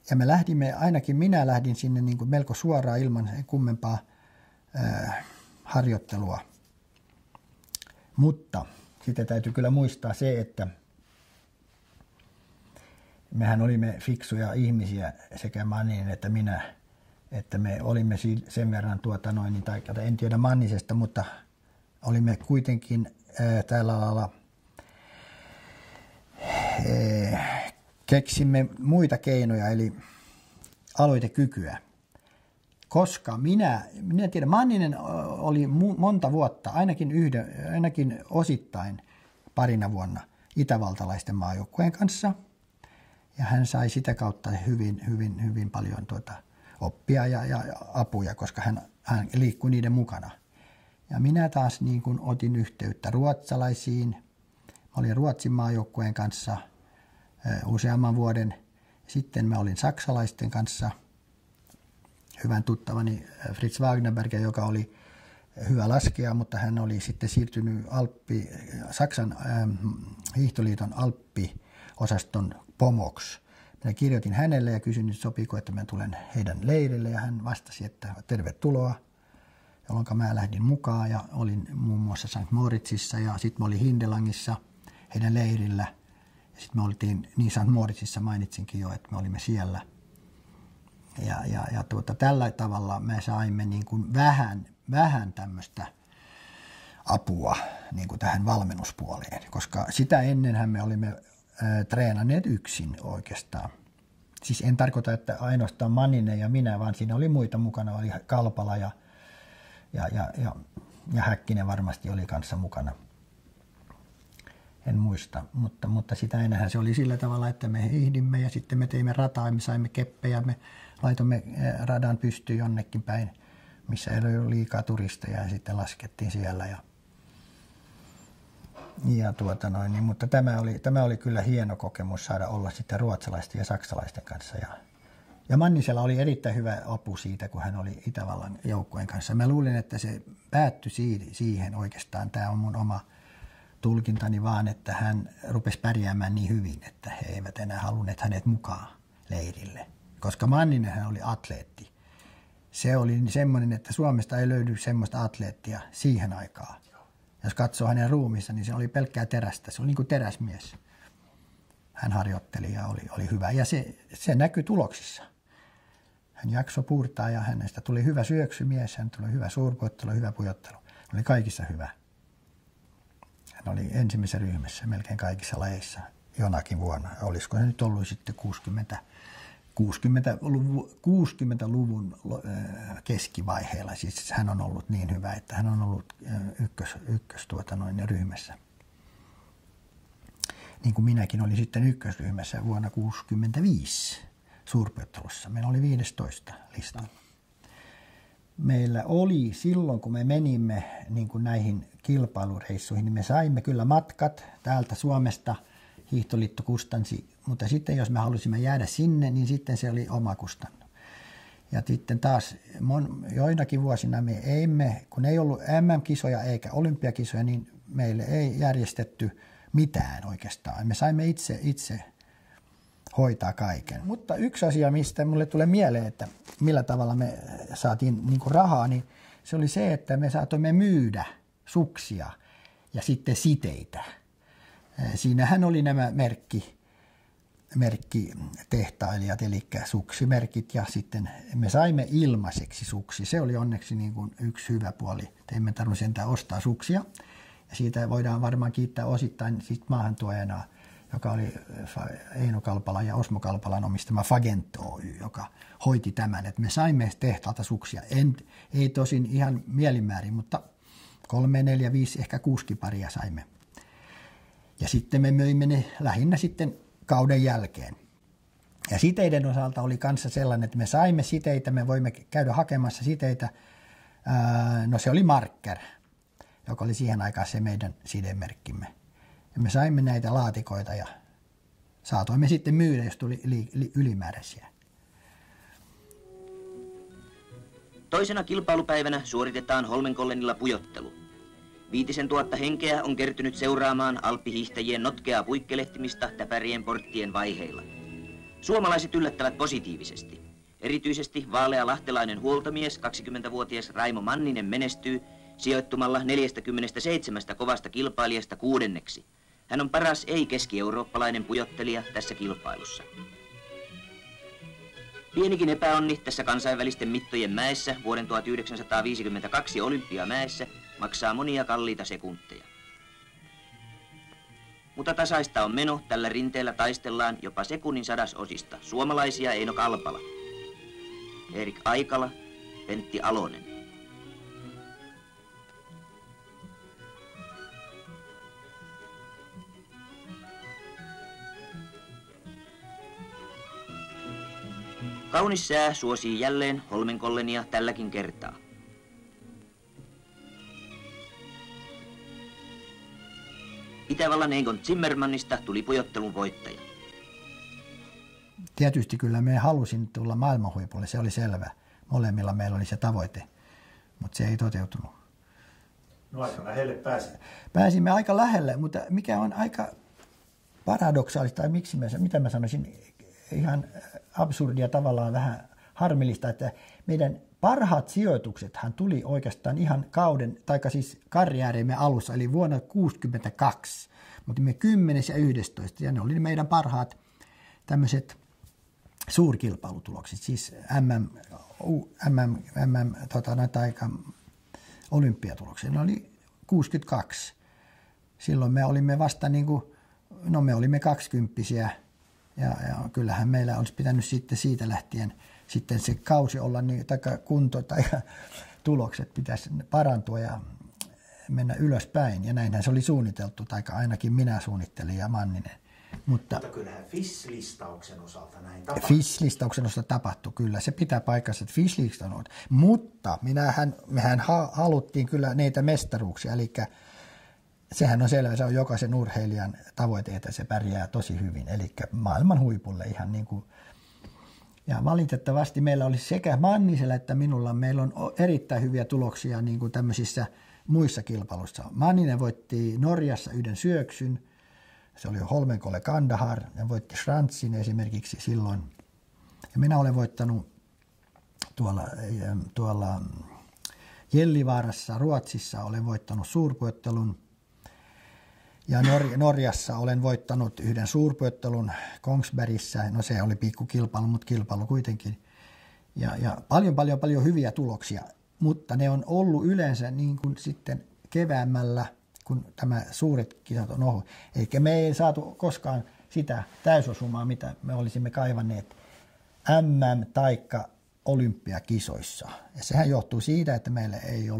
Ja me lähdimme, ainakin minä lähdin sinne niin kuin melko suoraan ilman kummempaa harjoittelua. Mutta sitten täytyy kyllä muistaa se, että mehän olimme fiksuja ihmisiä, sekä Manninen että minä, että me olimme sen verran tai en tiedä Mannisesta, mutta olimme kuitenkin tällä lailla keksimme muita keinoja, eli aloitekykyä. Koska minä tiedän, Manninen oli monta vuotta, ainakin osittain parina vuonna itävaltalaisten maajoukkueen kanssa. Ja hän sai sitä kautta hyvin paljon oppia ja apuja, koska hän liikkui niiden mukana. Ja minä taas niin kuin otin yhteyttä ruotsalaisiin. Mä olin Ruotsin maajoukkueen kanssa useamman vuoden. Sitten mä olin saksalaisten kanssa. Hyvän tuttavani Fritz Wagnerberger, joka oli hyvä laskija, mutta hän oli sitten siirtynyt Saksan Hiihtoliiton Alppi-osaston pomoksi. Minä kirjoitin hänelle ja kysyin, että sopiiko, että mä tulen heidän leirille, ja hän vastasi, että tervetuloa, jolloin mä lähdin mukaan ja olin muun muassa St. Moritzissa ja sitten mä olin Hindelangissa heidän leirillä. Ja sitten me oltiin niin St. Moritzissa, mainitsinkin jo, että me olimme siellä. Ja tällä tavalla me saimme niin kuin vähän tämmöistä apua niin kuin tähän valmennuspuoleen, koska sitä ennenhän me olimme treenanneet yksin oikeastaan. Siis en tarkoita, että ainoastaan Manninen ja minä, vaan siinä oli muita mukana, oli Kalpala ja Häkkinen varmasti oli kanssa mukana. En muista, mutta sitä ennenhän se oli sillä tavalla, että me hiihdimme ja sitten me teimme rataa ja me saimme keppejä, me laitoimme radan pystyyn jonnekin päin, missä ei ollut liikaa turisteja ja sitten laskettiin siellä. Mutta tämä oli kyllä hieno kokemus saada olla sitten ruotsalaisten ja saksalaisten kanssa. Ja Mannisella oli erittäin hyvä apu siitä, kun hän oli Itävallan joukkueen kanssa. Mä luulin, että se päättyi siihen oikeastaan. Tämä on mun oma tulkintani vaan, että hän rupesi pärjäämään niin hyvin, että he eivät enää halunneet hänet mukaan leirille. Koska Manninen hän oli atleetti. Se oli semmoinen, että Suomesta ei löydy semmoista atleettia siihen aikaan. Jos katsoo hänen ruumissa, niin se oli pelkkää terästä. Se oli niin kuin teräsmies. Hän harjoitteli ja oli hyvä. Ja se näkyi tuloksissa. Hän jaksoi puurtaa ja hänestä tuli hyvä syöksymies, hän tuli hyvä suurpujottelu, hyvä pujottelu. Hän oli kaikissa hyvä. Hän oli ensimmäisessä ryhmässä melkein kaikissa lajeissa jonakin vuonna. Olisiko se nyt ollut sitten 60-luvun keskivaiheella. Siis hän on ollut niin hyvä, että hän on ollut ryhmässä. Niin kuin minäkin olin sitten ykkösryhmässä vuonna 1965 suurpujettelussa. Meillä oli 15 listalla. Meillä oli silloin, kun me menimme niin kuin näihin kilpailureissuihin, niin me saimme kyllä matkat täältä Suomesta. Hiihtoliitto kustansi, mutta sitten jos me halusimme jäädä sinne, niin sitten se oli oma kustannus. Ja sitten taas joinakin vuosina kun ei ollut MM-kisoja eikä olympiakisoja, niin meille ei järjestetty mitään oikeastaan. Me saimme itse hoitaa kaiken. Mutta yksi asia, mistä mulle tulee mieleen, että millä tavalla me saatiin niin kuin rahaa, niin se oli se, että me saatoimme myydä suksia ja sitten Siinähän oli nämä merkkitehtailijat, eli suksimerkit, ja sitten me saimme ilmaiseksi suksi. Se oli onneksi niin kuin yksi hyvä puoli, että emme tarvitse sentään ostaa suksia. Ja siitä voidaan varmaan kiittää osittain sit maahantuojana, joka oli Eino Kalpalan ja Osmo Kalpalan omistama Fagento Oy, joka hoiti tämän, että me saimme tehtaalta suksia. Ei tosin ihan mielinmäärin, mutta 3, 4, 5, ehkä 6 paria saimme. Ja sitten me möimme ne lähinnä sitten kauden jälkeen. Ja siteiden osalta oli kanssa sellainen, että me saimme siteitä, me voimme käydä hakemassa siteitä. No se oli Marker, joka oli siihen aikaan se meidän sidemerkkimme. Ja me saimme näitä laatikoita ja saatoimme sitten myydä, jos tuli ylimääräisiä. Toisena kilpailupäivänä suoritetaan Holmenkollenilla pujottelu. 5000 henkeä on kertynyt seuraamaan alppihiihtäjien notkeaa puikkelehtimistä täpärien porttien vaiheilla. Suomalaiset yllättävät positiivisesti. Erityisesti vaalea lahtelainen huoltomies, 20-vuotias Raimo Manninen menestyy sijoittumalla 47 kovasta kilpailijasta 6. Hän on paras ei-keski-eurooppalainen pujottelija tässä kilpailussa. Pienikin epäonni tässä kansainvälisten mittojen mäessä vuoden 1952 Olympiamäessä maksaa monia kalliita sekunteja. Mutta tasaista on meno, tällä rinteellä taistellaan jopa sekunnin sadasosista. Suomalaisia Eino Kalpala, Erik Aikala, Pentti Alonen. Kaunis sää suosii jälleen Holmenkollenia tälläkin kertaa. Itävallan Egon Zimmermannista tuli pujottelun voittaja. Tietysti kyllä me halusin tulla maailmanhuipulle, se oli selvä. Molemmilla meillä oli se tavoite, mutta se ei toteutunut. No aika lähelle pääsimme. Pääsimme aika lähelle, mutta mikä on aika paradoksaalista, tai mitä mä sanoisin, ihan absurdia tavallaan vähän harmillista, että meidän parhaat sijoituksethan tuli oikeastaan ihan kauden, taikka siis karjäärimme alussa, eli vuonna 1962. Me otimme 10 ja 11, ja ne oli meidän parhaat tämmöiset suurkilpailutulokset, siis olympiatulokset. Ne oli 62. Silloin me olimme vasta me olimme 20-vuotiaita, ja kyllähän meillä olisi pitänyt sitten siitä lähtien sitten se kausi olla, tai kunto tai tulokset pitäisi parantua ja mennä ylöspäin. Ja näinhän se oli suunniteltu, tai ainakin minä suunnittelin ja Manninen. Mutta kyllähän FIS-listauksen osalta näin tapahtui. FIS-listauksen osalta tapahtui, kyllä. Se pitää paikkansa, että FIS-listauksen osalta. Mutta mehän haluttiin kyllä niitä mestaruuksia, eli sehän on selvä, se on jokaisen urheilijan tavoite, että se pärjää tosi hyvin, eli maailman huipulle ihan niin kuin. Ja valitettavasti meillä oli sekä Mannisella että meillä on erittäin hyviä tuloksia niin kuin tämmöisissä muissa kilpailuissa. Manninen voitti Norjassa yhden syöksyn, se oli Holmenkolle Kandahar, ja voitti Schrantzin esimerkiksi silloin. Ja minä olen voittanut tuolla Jellivaarassa, Ruotsissa, olen voittanut suurpuettelun. Ja Norjassa olen voittanut yhden suurpuettelun Kongsbergissä. No se oli pikkukilpailu, mutta kilpailu kuitenkin. Ja paljon hyviä tuloksia. Mutta ne on ollut yleensä niin kuin sitten keväämällä, kun tämä suuret kisat on ohi. Eikä me ei saatu koskaan sitä täysosumaa, mitä me olisimme kaivanneet MM- taikka olympiakisoissa. Ja sehän johtuu siitä, että meillä ei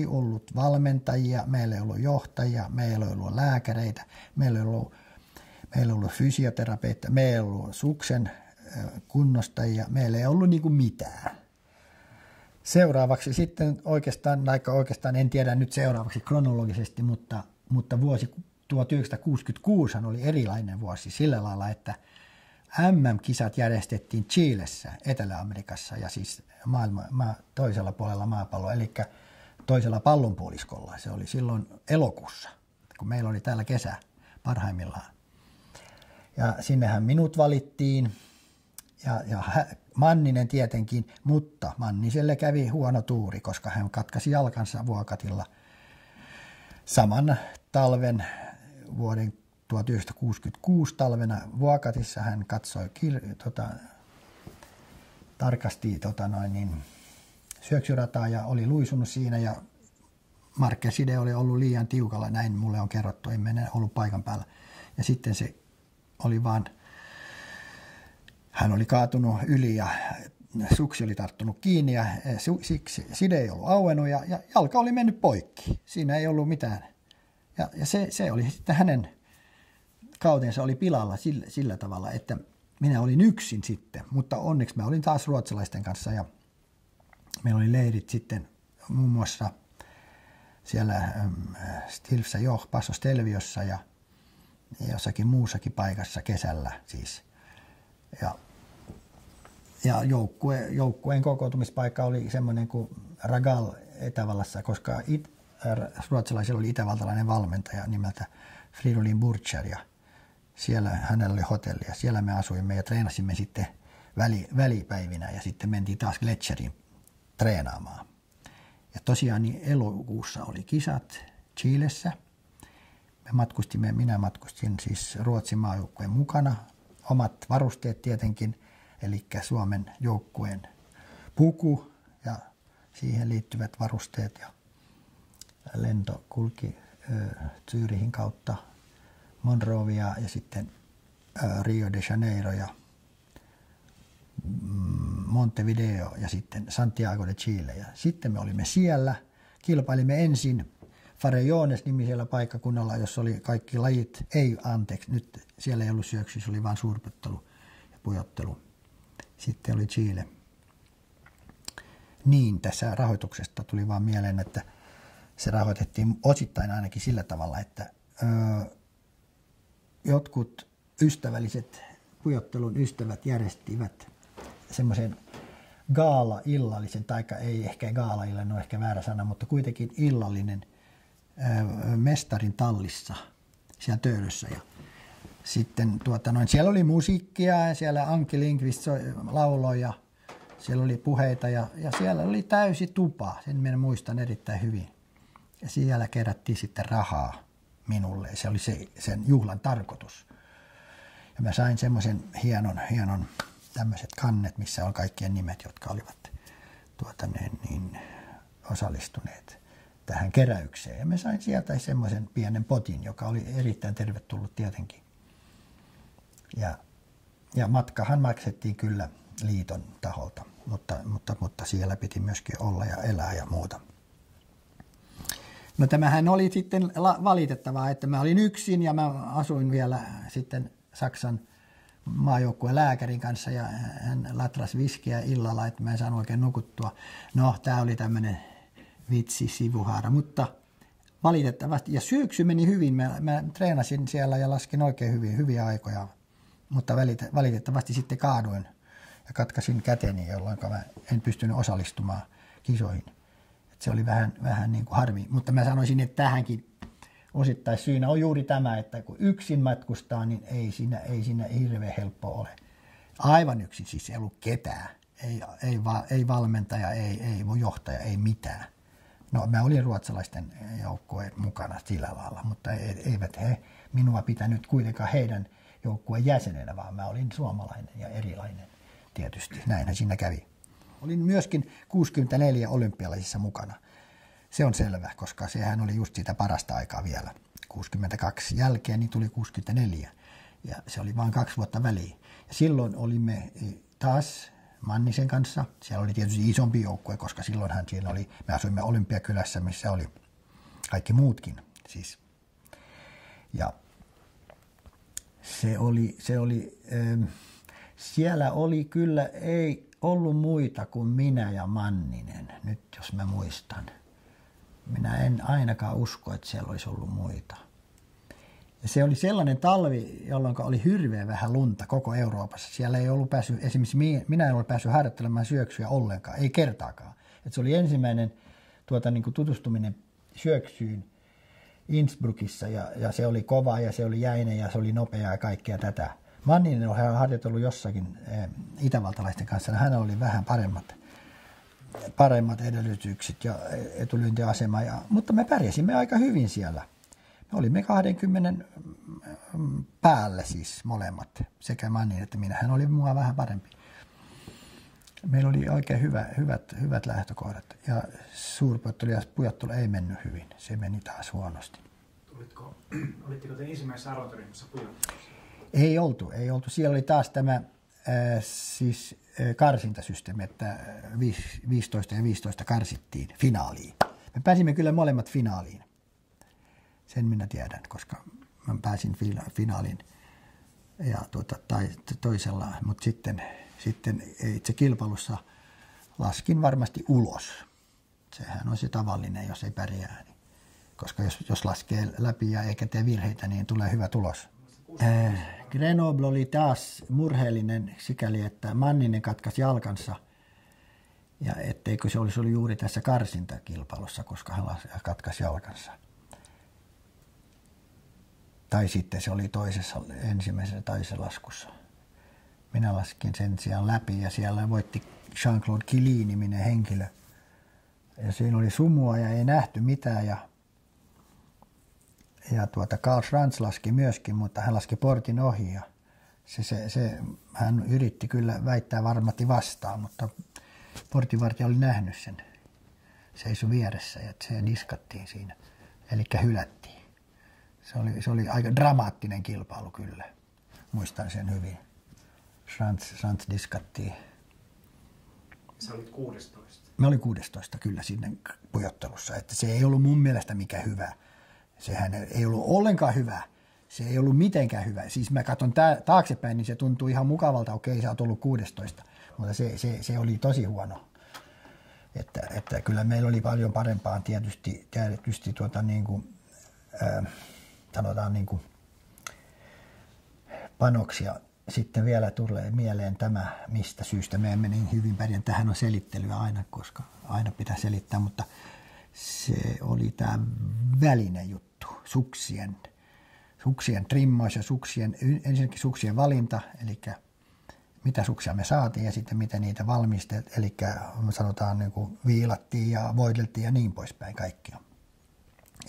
ollut valmentajia, meillä ei ollut johtajia, meillä ei ollut lääkäreitä, meillä ei ollut fysioterapeutteja, meillä ei ollut suksen kunnostajia, meillä ei ollut niin kuin mitään. Seuraavaksi sitten oikeastaan en tiedä nyt seuraavaksi kronologisesti, mutta vuosi 1966 oli erilainen vuosi sillä lailla, että MM-kisat järjestettiin Chilessä, Etelä-Amerikassa ja siis toisella puolella maapalloa, eli toisella pallonpuoliskolla. Se oli silloin elokuussa, kun meillä oli täällä kesä parhaimmillaan. Ja sinnehän minut valittiin ja Manninen tietenkin, mutta Manniselle kävi huono tuuri, koska hän katkaisi jalkansa Vuokatilla saman talven vuoden 1966 talvena Vuokatissa. Hän katsoi tarkasti syöksyrataa ja oli luisunut siinä ja Marqueside oli ollut liian tiukalla, näin mulle on kerrottu, en mene ollut paikan päällä. Ja sitten se oli vaan, hän oli kaatunut yli ja suksi oli tarttunut kiinni ja siksi side ei ollut auennut ja jalka oli mennyt poikki. Siinä ei ollut mitään. Ja se oli sitten hänen kautensa oli pilalla sillä tavalla, että minä olin yksin sitten, mutta onneksi mä olin taas ruotsalaisten kanssa ja meillä oli leirit sitten muun muassa siellä Stilfsa Joh, Paso Stelviossa ja jossakin muussakin paikassa kesällä siis. Ja joukkueen kokoontumispaikka oli semmoinen kuin Ragal Itävallassa, koska ruotsalaisilla oli itävaltalainen valmentaja nimeltä Fridolin Burcher ja siellä hänellä oli hotelli ja siellä me asuimme ja treenasimme sitten välipäivinä ja sitten mentiin taas Gletscherin treenaamaan. Ja tosiaan niin elokuussa oli kisat Chilessä. Minä matkustin siis Ruotsin maajoukkueen mukana. Omat varusteet tietenkin, eli Suomen joukkueen puku ja siihen liittyvät varusteet. Ja lento kulki Zürihin kautta Monrovia ja sitten Rio de Janeiro ja Montevideo ja sitten Santiago de Chile. Ja sitten me olimme siellä, kilpailimme ensin Farellones-nimisellä paikkakunnalla, jossa oli kaikki lajit, nyt siellä ei ollut syöksy, se oli vain suurputtelu ja pujottelu. Sitten oli Chile. Niin, tässä rahoituksesta tuli vaan mieleen, että se rahoitettiin osittain ainakin sillä tavalla, että jotkut ystävälliset pujottelun ystävät järjestivät semmoisen gaala-illallisen, taikka ei ehkä gaala-illallinen, on ehkä väärä sana, mutta kuitenkin illallinen mestarin tallissa siellä Töölössä. Ja sitten siellä oli musiikkia ja siellä Anki Lindqvist lauloi ja siellä oli puheita ja siellä oli täysi tupa. Sen minä muistan erittäin hyvin. Ja siellä kerättiin sitten rahaa minulle. Se oli sen juhlan tarkoitus. Ja mä sain semmoisen hienon tämmöiset kannet, missä on kaikkien nimet, jotka olivat osallistuneet tähän keräykseen. Ja mä sain sieltä semmoisen pienen potin, joka oli erittäin tervetullut tietenkin. Ja matkahan maksettiin kyllä liiton taholta, mutta siellä piti myöskin olla ja elää ja muuta. No tämähän oli sitten valitettavaa, että mä olin yksin ja mä asuin vielä sitten Saksan maajoukkueen lääkärin kanssa ja hän latras viskiä illalla, että mä en saanut oikein nukuttua. No, tää oli tämmöinen vitsi sivuhaara, mutta valitettavasti, ja syksy meni hyvin, mä treenasin siellä ja laskin oikein hyviä aikoja, mutta valitettavasti sitten kaaduin ja katkasin käteni, jolloin mä en pystynyt osallistumaan kisoihin. Et se oli vähän niin kuin harmi, mutta mä sanoisin, että tähänkin osittain syynä on juuri tämä, että kun yksin matkustaa, niin ei siinä hirveän helppo ole. Aivan yksin, siis ei ollut ketään, ei valmentaja, ei johtaja, ei mitään. No mä olin ruotsalaisten joukkueen mukana sillä lailla, mutta eivät he minua pitänyt kuitenkaan heidän joukkueen jäsenenä, vaan mä olin suomalainen ja erilainen tietysti. Näinhän siinä kävi. Olin myöskin 64 olympialaisissa mukana. Se on selvä, koska sehän oli just sitä parasta aikaa vielä. 62 jälkeen niin tuli 64 ja se oli vain 2 vuotta väliin. Ja silloin olimme taas Mannisen kanssa. Siellä oli tietysti isompi joukkue, koska silloinhan siinä oli, me asuimme Olympiakylässä, missä oli kaikki muutkin. Siis. Ja siellä oli kyllä, ei ollut muita kuin minä ja Manninen, nyt jos mä muistan. Minä en ainakaan usko, että siellä olisi ollut muita. Ja se oli sellainen talvi, jolloin oli hirveän vähän lunta koko Euroopassa. Siellä ei ollut päässyt, esimerkiksi minä en ollut päässyt harjoittelemaan syöksyä ollenkaan, ei kertaakaan. Et se oli ensimmäinen niin kuin tutustuminen syöksyyn Innsbruckissa ja se oli kova ja se oli jäinen ja se oli nopea ja kaikkea tätä. Manninen on harjoitellut jossakin itävaltalaisten kanssa, ja hänellä oli vähän paremmat edellytykset ja etulyöntiasema, mutta me pärjäsimme aika hyvin siellä. Me olimme 20 päälle siis molemmat, sekä Manninen että minä. Hän oli mua vähän parempi. Meillä oli oikein hyvät lähtökohdat ja suurpujottelu ja pujottelu ei mennyt hyvin. Se meni taas huonosti. Olitteko te ensimmäisessä arvontaryhmässä pujottelussa? Ei oltu. Siellä oli taas tämä karsintasysteemi, että 15 ja 15 karsittiin finaaliin. Me pääsimme kyllä molemmat finaaliin. Sen minä tiedän, koska mä pääsin finaaliin ja toisella, mutta sitten itse kilpailussa laskin varmasti ulos. Sehän on se tavallinen, jos ei pärjää. Niin. Koska jos laskee läpi ja eikä tee virheitä, niin tulee hyvä tulos. Grenoble oli taas murheellinen sikäli, että Manninen katkaisi jalkansa. Ja etteikö se olisi ollut juuri tässä karsintakilpailussa, koska hän katkaisi jalkansa. Tai sitten se oli ensimmäisessä toisessa laskussa. Minä laskin sen sijaan läpi ja siellä voitti Jean-Claude Killy-niminen henkilö. Ja siinä oli sumua ja ei nähty mitään ja Karl Franz laski myöskin, mutta hän laski portin ohi ja hän yritti kyllä väittää varmasti vastaan, mutta portinvartija oli nähnyt sen. Seisoi vieressä ja se niskattiin siinä, eli hylättiin. Se oli aika dramaattinen kilpailu kyllä, muistan sen hyvin. Franz diskattiin. Sä olit 16. Mä olin 16 kyllä siinä pujottelussa, että se ei ollut mun mielestä mikä hyvä. Sehän ei ollut ollenkaan hyvä. Se ei ollut mitenkään hyvä. Siis mä katson taaksepäin, niin se tuntuu ihan mukavalta. Okei, sä oot ollut 16, mutta se oli tosi huono. Että kyllä meillä oli paljon parempaa tietysti sanotaan niin kuin panoksia. Sitten vielä tulee mieleen tämä, mistä syystä me emme niin hyvin pärjää. Tähän on selittelyä aina, koska aina pitää selittää, mutta se oli tämä välinen juttu, suksien suksien trimmaus ja ensinnäkin suksien valinta, eli mitä suksia me saatiin ja sitten miten niitä valmisteltiin, eli sanotaan niin kuin viilattiin ja voideltiin ja niin poispäin kaikkia.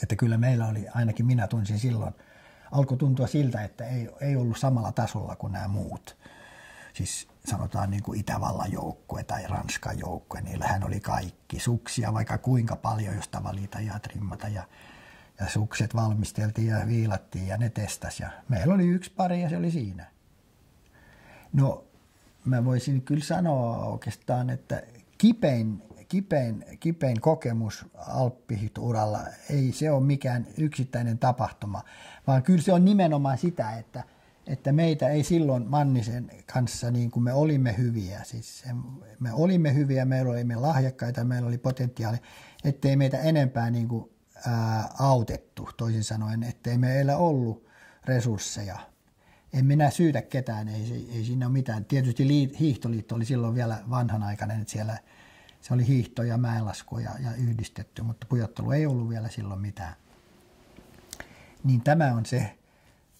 Että kyllä meillä oli, ainakin minä tunsin silloin, alkoi tuntua siltä, että ei ollut samalla tasolla kuin nämä muut. Siis sanotaan niin kuin Itävallan joukkue tai Ranskan joukkue, niillähän oli kaikki suksia, vaikka kuinka paljon, josta valita ja trimmata ja sukset valmisteltiin ja viilattiin ja ne testasi. Ja meillä oli yksi pari ja se oli siinä. No mä voisin kyllä sanoa oikeastaan, että kipein kokemus alppihiihtouralla ei se ole mikään yksittäinen tapahtuma, vaan kyllä se on nimenomaan sitä, että meitä ei silloin Mannisen kanssa niin kuin me olimme hyviä. Siis me olimme hyviä, meillä olimme lahjakkaita, meillä oli potentiaali, ettei meitä enempää niin kuin, autettu, toisin sanoen, ettei meillä ollut resursseja. En minä syytä ketään, ei siinä ole mitään. Tietysti hiihtoliitto oli silloin vielä vanhanaikainen, että siellä se oli hiihto ja mäenlasku ja yhdistetty, mutta pujottelu ei ollut vielä silloin mitään. Niin tämä on se,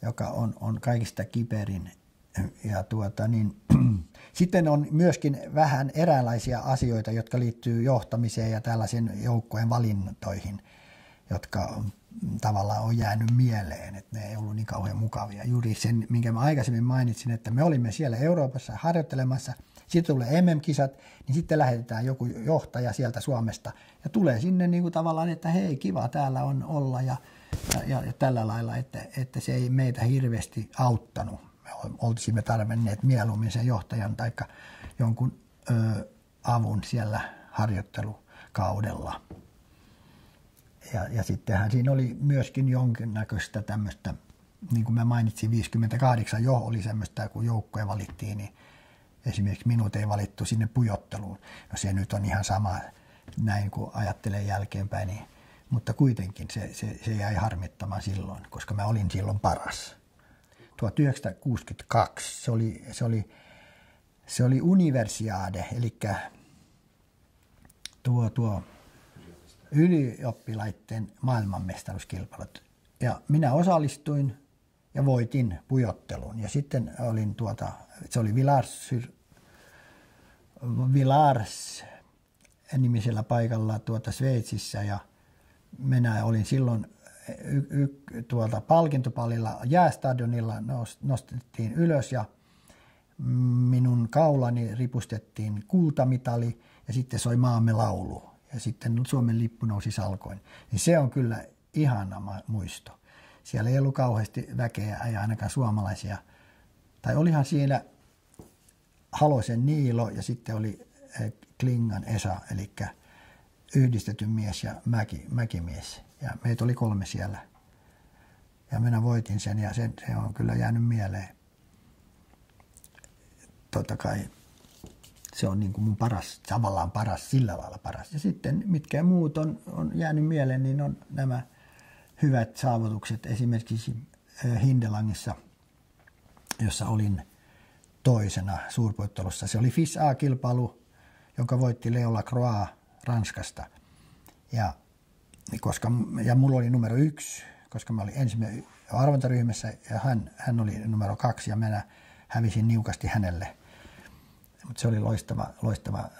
joka on kaikista kiperin. Ja sitten on myöskin vähän eräänlaisia asioita, jotka liittyy johtamiseen ja tällaisen joukkojen valintoihin, jotka tavallaan on jäänyt mieleen, että ne ei ollut niin kauhean mukavia. Juuri sen, minkä mä aikaisemmin mainitsin, että me olimme siellä Euroopassa harjoittelemassa, sitten tulee MM-kisat, niin sitten lähetetään joku johtaja sieltä Suomesta ja tulee sinne niin kuin tavallaan, että hei, kiva täällä on olla ja tällä lailla, että se ei meitä hirveästi auttanut. Me olisimme tarvinneet mieluummin sen johtajan tai jonkun avun siellä harjoittelukaudella. Ja sittenhän siinä oli myöskin jonkinnäköistä tämmöistä, niin kuin mä mainitsin, 58 jo oli semmoista, kun joukkoja valittiin, niin esimerkiksi minut ei valittu sinne pujotteluun. No se nyt on ihan sama, näin kun ajattelee jälkeenpäin, niin, mutta kuitenkin se jäi harmittamaan silloin, koska mä olin silloin paras. 1962 se oli Universiade, eli tuo ylioppilaiden maailmanmestaruuskilpailut. Ja minä osallistuin ja voitin pujotteluun. Ja sitten olin se oli Villars nimisellä paikalla Sveitsissä ja minä olin silloin palkintopallilla jäästadionilla nostettiin ylös ja minun kaulani ripustettiin kultamitali ja sitten soi maamme laulu. Ja sitten Suomen lippu nousi salkoin. Niin se on kyllä ihana muisto. Siellä ei ollut kauheasti väkeä, ei ainakaan suomalaisia. Tai olihan siinä Halosen Niilo ja sitten oli Klingan Esa, eli yhdistetyn mies ja mäkimies. Ja meitä oli 3 siellä. Ja minä voitin sen ja se on kyllä jäänyt mieleen. Totta kai se on niin kuin mun tavallaan paras, sillä lailla paras. Ja sitten mitkä muut on jäänyt mieleen, niin on nämä hyvät saavutukset. Esimerkiksi Hindelangissa, jossa olin toisena suurpuittelussa. Se oli FIS A-kilpailu, jonka voitti Leo Lacroix Ranskasta. Ja mulla oli numero 1, koska mä olin ensimmäinen arvontaryhmässä ja hän oli numero 2 ja minä hävisin niukasti hänelle. Mutta se oli loistava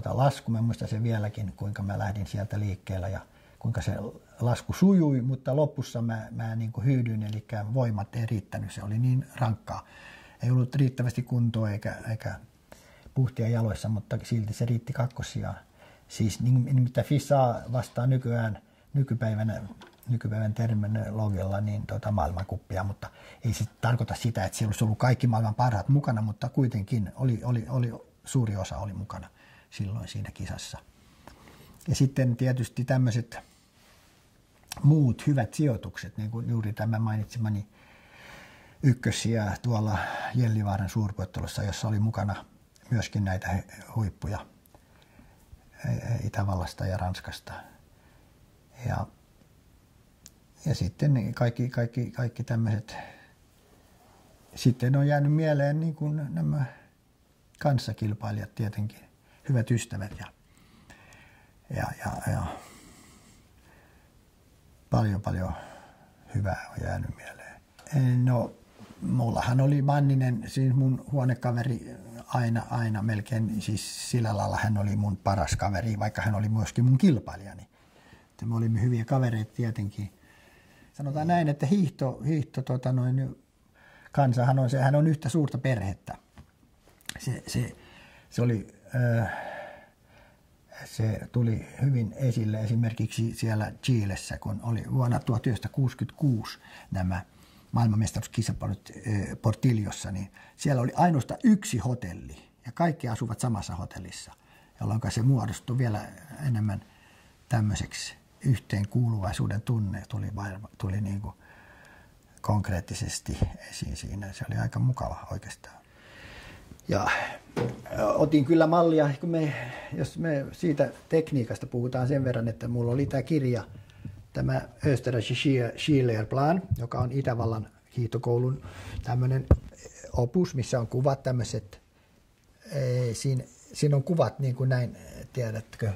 lasku. Mä muistan sen vieläkin, kuinka mä lähdin sieltä liikkeellä ja kuinka se lasku sujui, mutta lopussa mä niin kuin hyydyin, eli voimat ei riittänyt. Se oli niin rankkaa. Ei ollut riittävästi kuntoa eikä puhtia jaloissa, mutta silti se riitti 2. Siis nimittäin FISA vastaa nykypäivän terminologialla niin maailmankuppia, mutta ei se tarkoita sitä, että siellä olisi ollut kaikki maailman parhaat mukana, mutta kuitenkin oli suuri osa oli mukana silloin siinä kisassa. Ja sitten tietysti tämmöiset muut hyvät sijoitukset, niin kuin juuri tämä mainitsemani ykkössiä tuolla Jellivaaran suurpuittelussa, jossa oli mukana myöskin näitä huippuja Itävallasta ja Ranskasta. Ja sitten kaikki tämmöiset, sitten on jäänyt mieleen niin kuin nämä kanssakilpailijat tietenkin, hyvät ystävät ja paljon hyvää on jäänyt mieleen. No, mullahan oli Manninen, siis mun huonekaveri aina melkein, siis sillä lailla hän oli mun paras kaveri, vaikka hän oli myöskin mun kilpailijani. Että me olimme hyviä kavereita tietenkin. Sanotaan näin, että hiihto kansahan on, sehän on yhtä suurta perhettä. Se tuli hyvin esille esimerkiksi siellä Chilessä, kun oli vuonna 1966 nämä maailmanmestaruuskisapailut Portillossa, niin siellä oli ainoastaan yksi hotelli ja kaikki asuvat samassa hotellissa, jolloin se muodostui vielä enemmän tämmöiseksi yhteenkuuluvaisuuden tunne, tuli niin kuin konkreettisesti esiin siinä. Se oli aika mukava oikeastaan. Ja otin kyllä mallia, jos me siitä tekniikasta puhutaan sen verran, että mulla oli tämä kirja, tämä Österreichische Skilehrplan, joka on Itävallan hiihtokoulun tämmöinen opus, missä on kuvat tämmöiset, siinä on kuvat niin kuin näin, tiedätkö,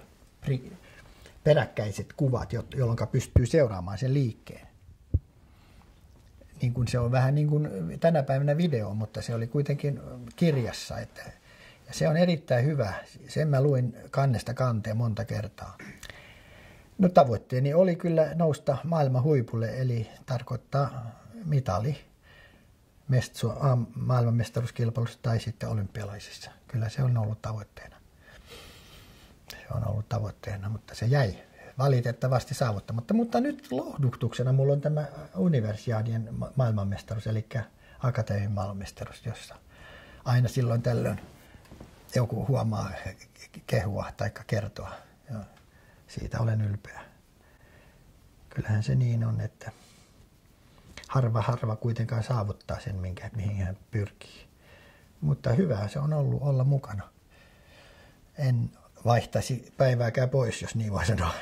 peräkkäiset kuvat, jolloin pystyy seuraamaan sen liikkeen. Niin kuin se on vähän niin kuin tänä päivänä video, mutta se oli kuitenkin kirjassa. Ja se on erittäin hyvä. Sen mä luin kannesta kanteen monta kertaa. No tavoitteeni oli kyllä nousta maailman huipulle, eli tarkoittaa mitali maailmanmestaruuskilpailussa tai sitten olympialaisissa. Kyllä se on ollut tavoitteena. Mutta se jäi valitettavasti saavuttamatta. Mutta nyt lohdutuksena mulla on tämä universiaadien maailmanmestaruus, eli akatemian maailmanmestaruus, jossa aina silloin tällöin joku huomaa kehua tai kertoa. Ja siitä olen ylpeä. Kyllähän se niin on, että harva kuitenkaan saavuttaa sen, mihin hän pyrkii. Mutta hyvää se on ollut olla mukana. En vaihtaisi päivääkään pois, jos niin voi sanoa.